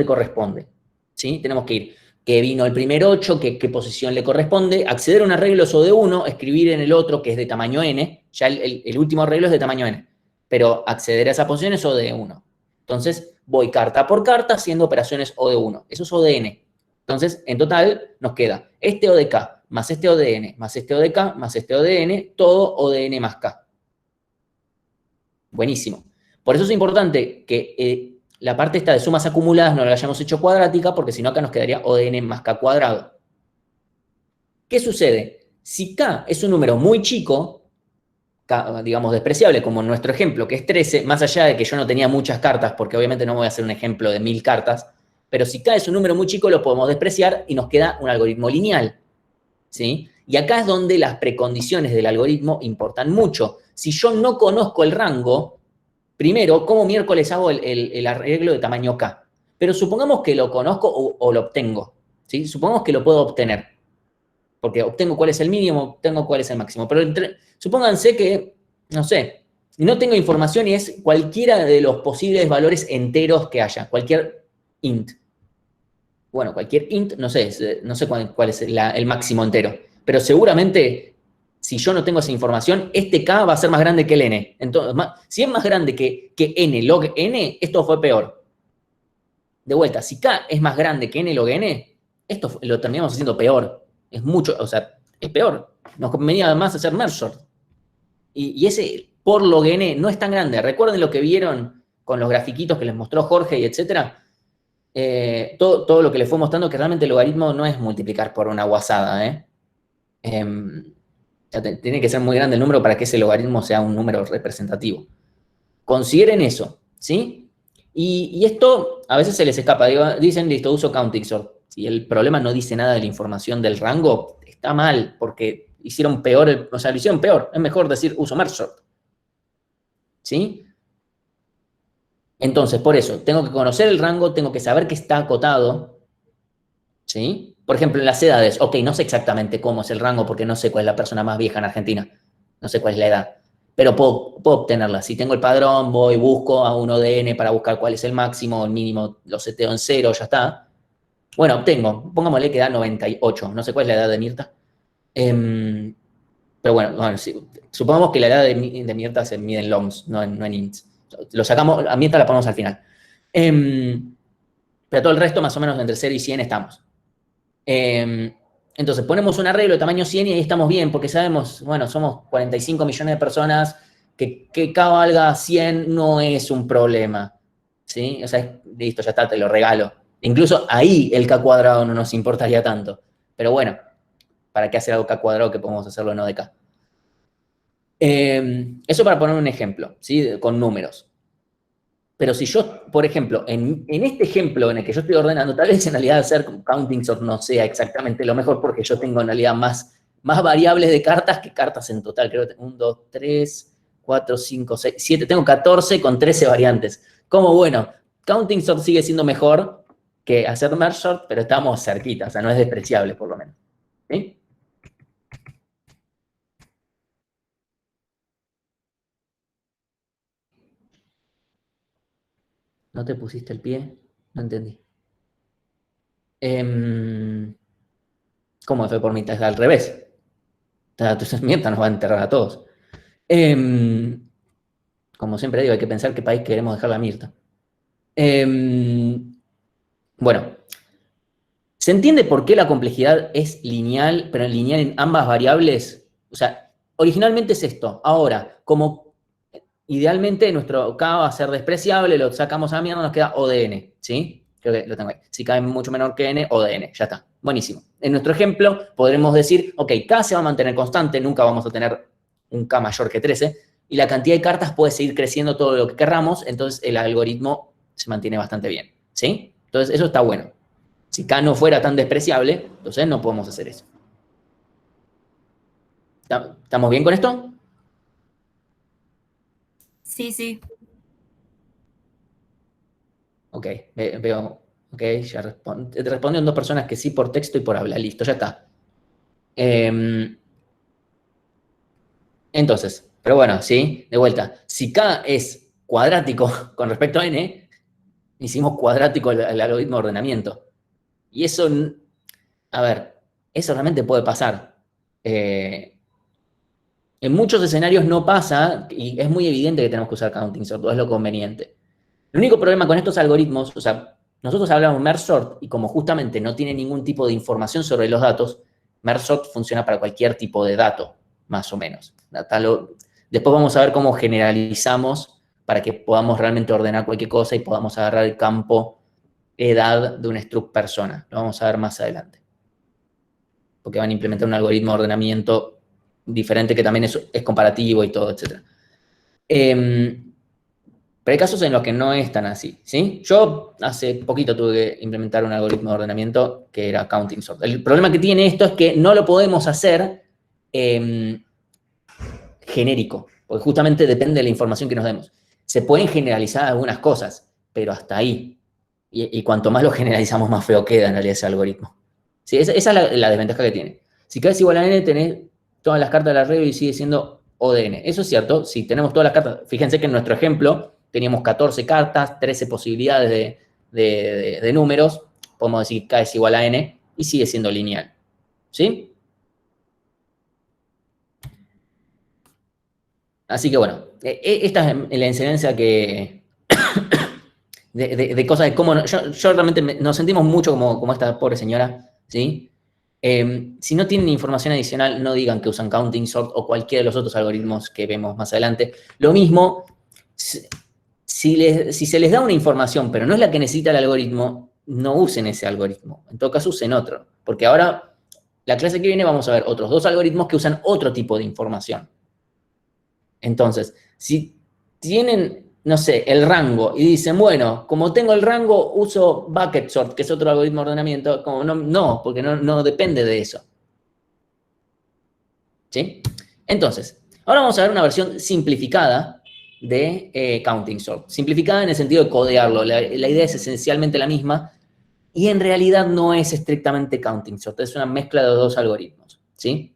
corresponde, ¿sí? Tenemos que ir que vino el primer 8, qué posición le corresponde, acceder a un arreglo es O de 1, escribir en el otro que es de tamaño n, ya el último arreglo es de tamaño n, pero acceder a esa posición es O de 1. Entonces, voy carta por carta haciendo operaciones O de 1. Eso es O de n. Entonces, en total, nos queda este O de k, más este O de n, más este O de k, más este O de n, todo O de n más k. Buenísimo. Por eso es importante que la parte esta de sumas acumuladas no la hayamos hecho cuadrática, porque si no acá nos quedaría O de n más k cuadrado. ¿Qué sucede? Si k es un número muy chico, k, digamos, despreciable, como en nuestro ejemplo, que es 13, más allá de que yo no tenía muchas cartas, porque obviamente no voy a hacer un ejemplo de 1000 cartas, pero si k es un número muy chico, lo podemos despreciar y nos queda un algoritmo lineal, ¿sí? Y acá es donde las precondiciones del algoritmo importan mucho. Si yo no conozco el rango, primero, ¿cómo miércoles hago el arreglo de tamaño k? Pero supongamos que lo conozco o lo obtengo, ¿sí? Supongamos que lo puedo obtener, porque obtengo cuál es el mínimo, obtengo cuál es el máximo. Pero supónganse que, no sé, no tengo información y es cualquiera de los posibles valores enteros que haya, cualquier int. Bueno, cualquier int, no sé cuál es el máximo entero, pero seguramente, si yo no tengo esa información, este k va a ser más grande que el n. Entonces, si es más grande que n log n, esto fue peor. De vuelta, si k es más grande que n log n, esto lo terminamos haciendo peor. Es mucho, o sea, es peor. Nos convenía más hacer merge sort. Y ese por log n no es tan grande. Recuerden lo que vieron con los grafiquitos que les mostró Jorge y etcétera. Todo lo que les fue mostrando, que realmente el logaritmo no es multiplicar por una guasada, tiene que ser muy grande el número para que ese logaritmo sea un número representativo. Consideren eso, ¿sí? Y esto a veces se les escapa. Dicen, listo, uso counting sort. Si el problema no dice nada de la información del rango, está mal, porque hicieron peor, o sea, lo hicieron peor. Es mejor decir uso merge sort, ¿sí? Entonces, por eso, tengo que conocer el rango, tengo que saber que está acotado, ¿sí? Por ejemplo, en las edades, ok, no sé exactamente cómo es el rango porque no sé cuál es la persona más vieja en Argentina, no sé cuál es la edad, pero puedo obtenerla. Si tengo el padrón, voy, busco a un ODN para buscar cuál es el máximo, el mínimo, lo seteo en 0, ya está. Bueno, obtengo, pongámosle que da 98, no sé cuál es la edad de Mirta. Pero bueno, sí, supongamos que la edad de Mirta se mide en longs, no en ints. Lo sacamos, a Mirta la ponemos al final. Pero todo el resto, más o menos, entre 0 y 100 estamos. Entonces, ponemos un arreglo de tamaño 100 y ahí estamos bien, porque sabemos, bueno, somos 45 millones de personas, que k valga 100 no es un problema, ¿sí? O sea, listo, ya está, te lo regalo. Incluso ahí el k cuadrado no nos importaría tanto. Pero bueno, ¿para qué hacer algo k cuadrado que podemos hacerlo no de k? Eso para poner un ejemplo, ¿sí? Con números. Pero si yo, por ejemplo, en este ejemplo en el que yo estoy ordenando, tal vez en realidad hacer counting sort no sea exactamente lo mejor porque yo tengo en realidad más variables de cartas que cartas en total. Creo que 1, 2, 3, 4, 5, 6, 7. Tengo 14 con 13 variantes. Como bueno, counting sort sigue siendo mejor que hacer merge sort, pero estamos cerquita, o sea, no es despreciable por lo menos. ¿Sí? ¿No te pusiste el pie? No entendí. ¿Cómo fue por mitad? Es al revés. Entonces, Mirta nos va a enterrar a todos. Como siempre digo, hay que pensar qué país queremos dejar la Mirta. Bueno, ¿se entiende por qué la complejidad es lineal, pero lineal en ambas variables? O sea, originalmente es esto. Ahora, como idealmente nuestro k va a ser despreciable, lo sacamos a la mierda, nos queda O de n, ¿sí? Creo que lo tengo ahí. Si k es mucho menor que n, O de n, ya está. Buenísimo. En nuestro ejemplo podremos decir, ok, k se va a mantener constante, nunca vamos a tener un k mayor que 13, y la cantidad de cartas puede seguir creciendo todo lo que querramos, entonces el algoritmo se mantiene bastante bien, ¿sí? Entonces eso está bueno. Si K no fuera tan despreciable, entonces no podemos hacer eso. ¿Estamos bien con esto? Sí, sí. Ok, veo. Ok, ya respondieron 2 personas que sí por texto y por habla. Listo, ya está. Entonces, pero bueno, sí, de vuelta. Si K es cuadrático con respecto a N, hicimos cuadrático el algoritmo de ordenamiento. Y eso, a ver, eso realmente puede pasar. En muchos escenarios no pasa y es muy evidente que tenemos que usar counting sort, es lo conveniente. El único problema con estos algoritmos, o sea, nosotros hablamos merge sort y como justamente no tiene ningún tipo de información sobre los datos, merge sort funciona para cualquier tipo de dato, más o menos. Después vamos a ver cómo generalizamos para que podamos realmente ordenar cualquier cosa y podamos agarrar el campo edad de un struct persona. Lo vamos a ver más adelante. Porque van a implementar un algoritmo de ordenamiento diferente que también es comparativo y todo, etc. Pero hay casos en los que no es tan así, ¿sí? Yo hace poquito tuve que implementar un algoritmo de ordenamiento que era counting sort. El problema que tiene esto es que no lo podemos hacer genérico, porque justamente depende de la información que nos demos. Se pueden generalizar algunas cosas, pero hasta ahí. Y cuanto más lo generalizamos, más feo queda en realidad ese algoritmo. ¿Sí? Esa es la desventaja que tiene. Si K es igual a N, tenés todas las cartas de la regla y sigue siendo O de N. Eso es cierto, si tenemos todas las cartas. Fíjense que en nuestro ejemplo teníamos 14 cartas, 13 posibilidades de números. Podemos decir que K es igual a N y sigue siendo lineal. ¿Sí? Así que bueno, esta es la enseñanza que... de cosas de cómo... Yo realmente nos sentimos mucho como esta pobre señora, ¿sí? Si no tienen información adicional, no digan que usan counting sort o cualquiera de los otros algoritmos que vemos más adelante. Lo mismo, si se les da una información, pero no es la que necesita el algoritmo, no usen ese algoritmo. En todo caso, usen otro. Porque ahora, la clase que viene, vamos a ver otros 2 algoritmos que usan otro tipo de información. Entonces, si tienen, no sé, el rango y dicen, bueno, como tengo el rango, uso bucket sort, que es otro algoritmo de ordenamiento, como no, porque no depende de eso. ¿Sí? Entonces, ahora vamos a ver una versión simplificada de counting sort. Simplificada en el sentido de codearlo. La idea es esencialmente la misma y en realidad no es estrictamente counting sort, es una mezcla de 2 algoritmos. ¿Sí?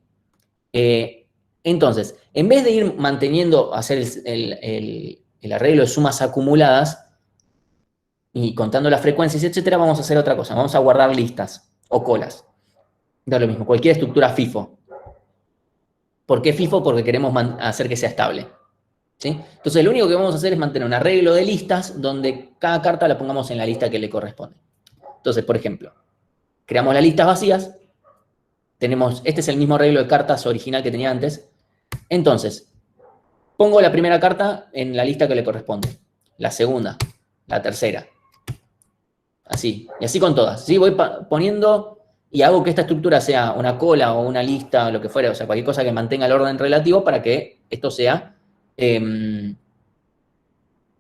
Entonces, en vez de ir manteniendo, hacer el arreglo de sumas acumuladas y contando las frecuencias, etcétera, vamos a hacer otra cosa. Vamos a guardar listas o colas. Da lo mismo, cualquier estructura FIFO. ¿Por qué FIFO? Porque queremos hacer que sea estable. ¿Sí? Entonces, lo único que vamos a hacer es mantener un arreglo de listas donde cada carta la pongamos en la lista que le corresponde. Entonces, por ejemplo, creamos las listas vacías. Este es el mismo arreglo de cartas original que tenía antes. Entonces, pongo la primera carta en la lista que le corresponde. La segunda, la tercera. Así, y así con todas. ¿Sí? Voy poniendo y hago que esta estructura sea una cola o una lista o lo que fuera, o sea, cualquier cosa que mantenga el orden relativo para que esto sea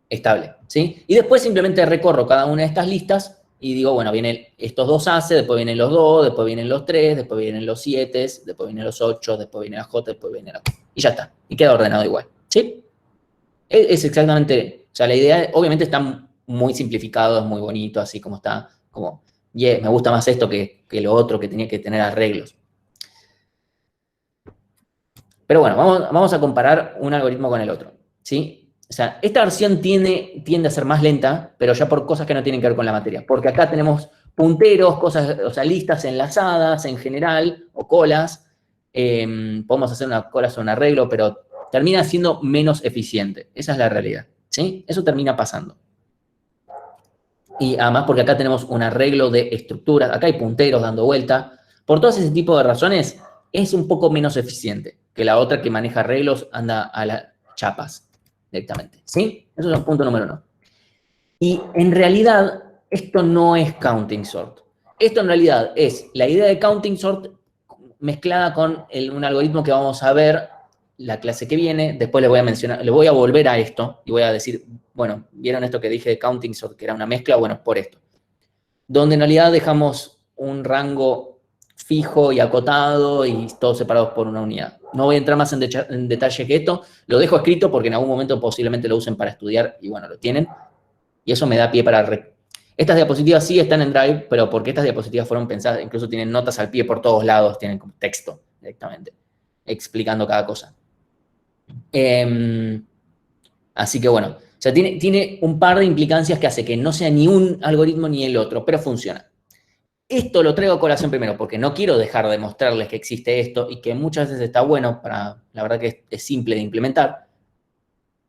estable. ¿Sí? Y después simplemente recorro cada una de estas listas y digo, bueno, vienen estos 2 ACE, después vienen los 2, después vienen los 3, después vienen los 7, después vienen los 8, después viene la J, después viene la Q. Y ya está. Y queda ordenado igual. ¿Sí? Es exactamente, o sea, la idea obviamente está muy simplificado, es muy bonito, así como está, como, me gusta más esto que lo otro, que tenía que tener arreglos. Pero bueno, vamos a comparar un algoritmo con el otro. ¿Sí? O sea, esta versión tiende a ser más lenta, pero ya por cosas que no tienen que ver con la materia. Porque acá tenemos punteros, cosas, o sea, listas enlazadas en general, o colas. Podemos hacer una cola sobre un arreglo, pero termina siendo menos eficiente. Esa es la realidad. ¿Sí? Eso termina pasando. Y además porque acá tenemos un arreglo de estructuras, acá hay punteros dando vuelta. Por todos ese tipo de razones, es un poco menos eficiente que la otra que maneja arreglos, anda a las chapas directamente, ¿sí? Eso es el punto número 1. Y en realidad, esto no es counting sort. Esto en realidad es la idea de counting sort mezclada con un algoritmo que vamos a ver la clase que viene. Después les voy a mencionar, les voy a volver a esto y voy a decir, bueno, ¿vieron esto que dije de counting sort, que era una mezcla? Bueno, por esto. donde en realidad dejamos un rango fijo y acotado y todos separados por una unidad. No voy a entrar más en detalle que esto, lo dejo escrito porque en algún momento posiblemente lo usen para estudiar y bueno, lo tienen. Y eso me da pie para... Estas diapositivas sí están en Drive, pero porque estas diapositivas fueron pensadas, incluso tienen notas al pie por todos lados, tienen como texto directamente, explicando cada cosa. Así que bueno, o sea, tiene un par de implicancias que hace que no sea ni un algoritmo ni el otro, pero funciona. Esto lo traigo a colación primero, porque no quiero dejar de mostrarles que existe esto y que muchas veces está bueno, la verdad que es simple de implementar,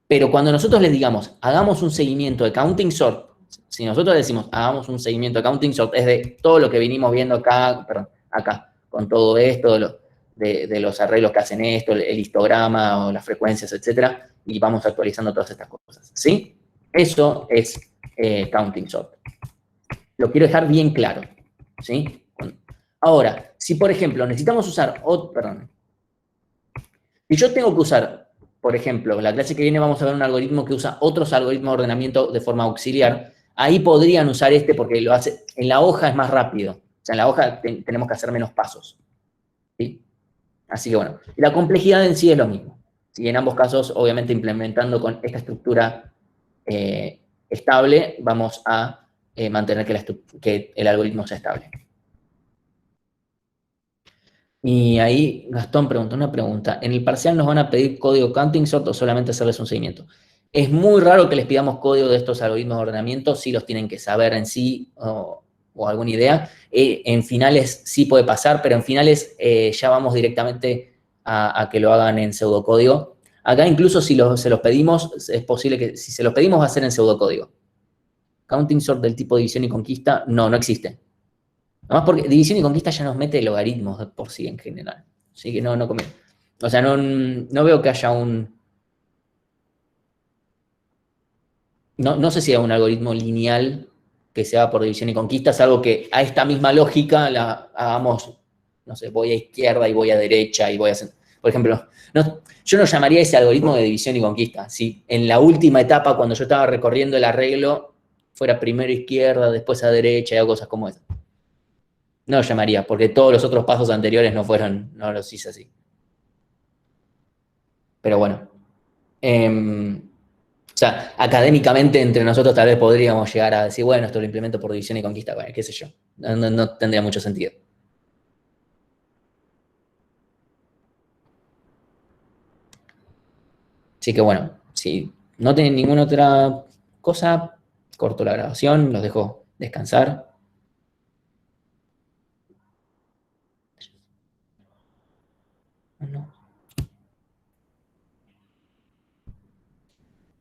pero cuando nosotros les digamos, hagamos un seguimiento de counting sort, si nosotros decimos, hagamos un seguimiento de counting sort, es de todo lo que venimos viendo acá, con todo esto, de los arreglos que hacen esto, el histograma o las frecuencias, etcétera, y vamos actualizando todas estas cosas, ¿sí? Eso es counting sort. Lo quiero dejar bien claro, ¿sí? Ahora, si por ejemplo necesitamos usar, si yo tengo que usar, por ejemplo, la clase que viene vamos a ver un algoritmo que usa otros algoritmos de ordenamiento de forma auxiliar, ahí podrían usar este porque lo hace, en la hoja es más rápido, o sea, en la hoja tenemos que hacer menos pasos, ¿sí? Así que bueno, y la complejidad en sí es lo mismo, ¿sí? En ambos casos, obviamente implementando con esta estructura estable, vamos a mantener que el algoritmo sea estable. Y ahí Gastón preguntó una pregunta. ¿En el parcial nos van a pedir código counting sort o solamente hacerles un seguimiento? Es muy raro que les pidamos código de estos algoritmos de ordenamiento, sí los tienen que saber en sí o alguna idea. En finales sí puede pasar, pero en finales ya vamos directamente a que lo hagan en pseudocódigo. Acá incluso si se los pedimos, es posible que si se los pedimos va a ser en pseudocódigo. Counting sort del tipo división y conquista, no existe. Además porque división y conquista ya nos mete logaritmos de por sí en general. Así que no conviene. O sea, no veo que haya no sé si hay un algoritmo lineal que se haga por división y conquista, es algo que a esta misma lógica la hagamos, no sé, voy a izquierda y voy a derecha y voy a hacer... Por ejemplo, yo no llamaría ese algoritmo de división y conquista. Si en la última etapa, cuando yo estaba recorriendo el arreglo, fuera primero izquierda, después a derecha y hago cosas como esas. No lo llamaría, porque todos los otros pasos anteriores no los hice así. Pero bueno. O sea, académicamente entre nosotros tal vez podríamos llegar a decir, bueno, esto lo implemento por división y conquista, bueno, qué sé yo. No tendría mucho sentido. Así que bueno, si no tienen ninguna otra cosa, corto la grabación, los dejo descansar.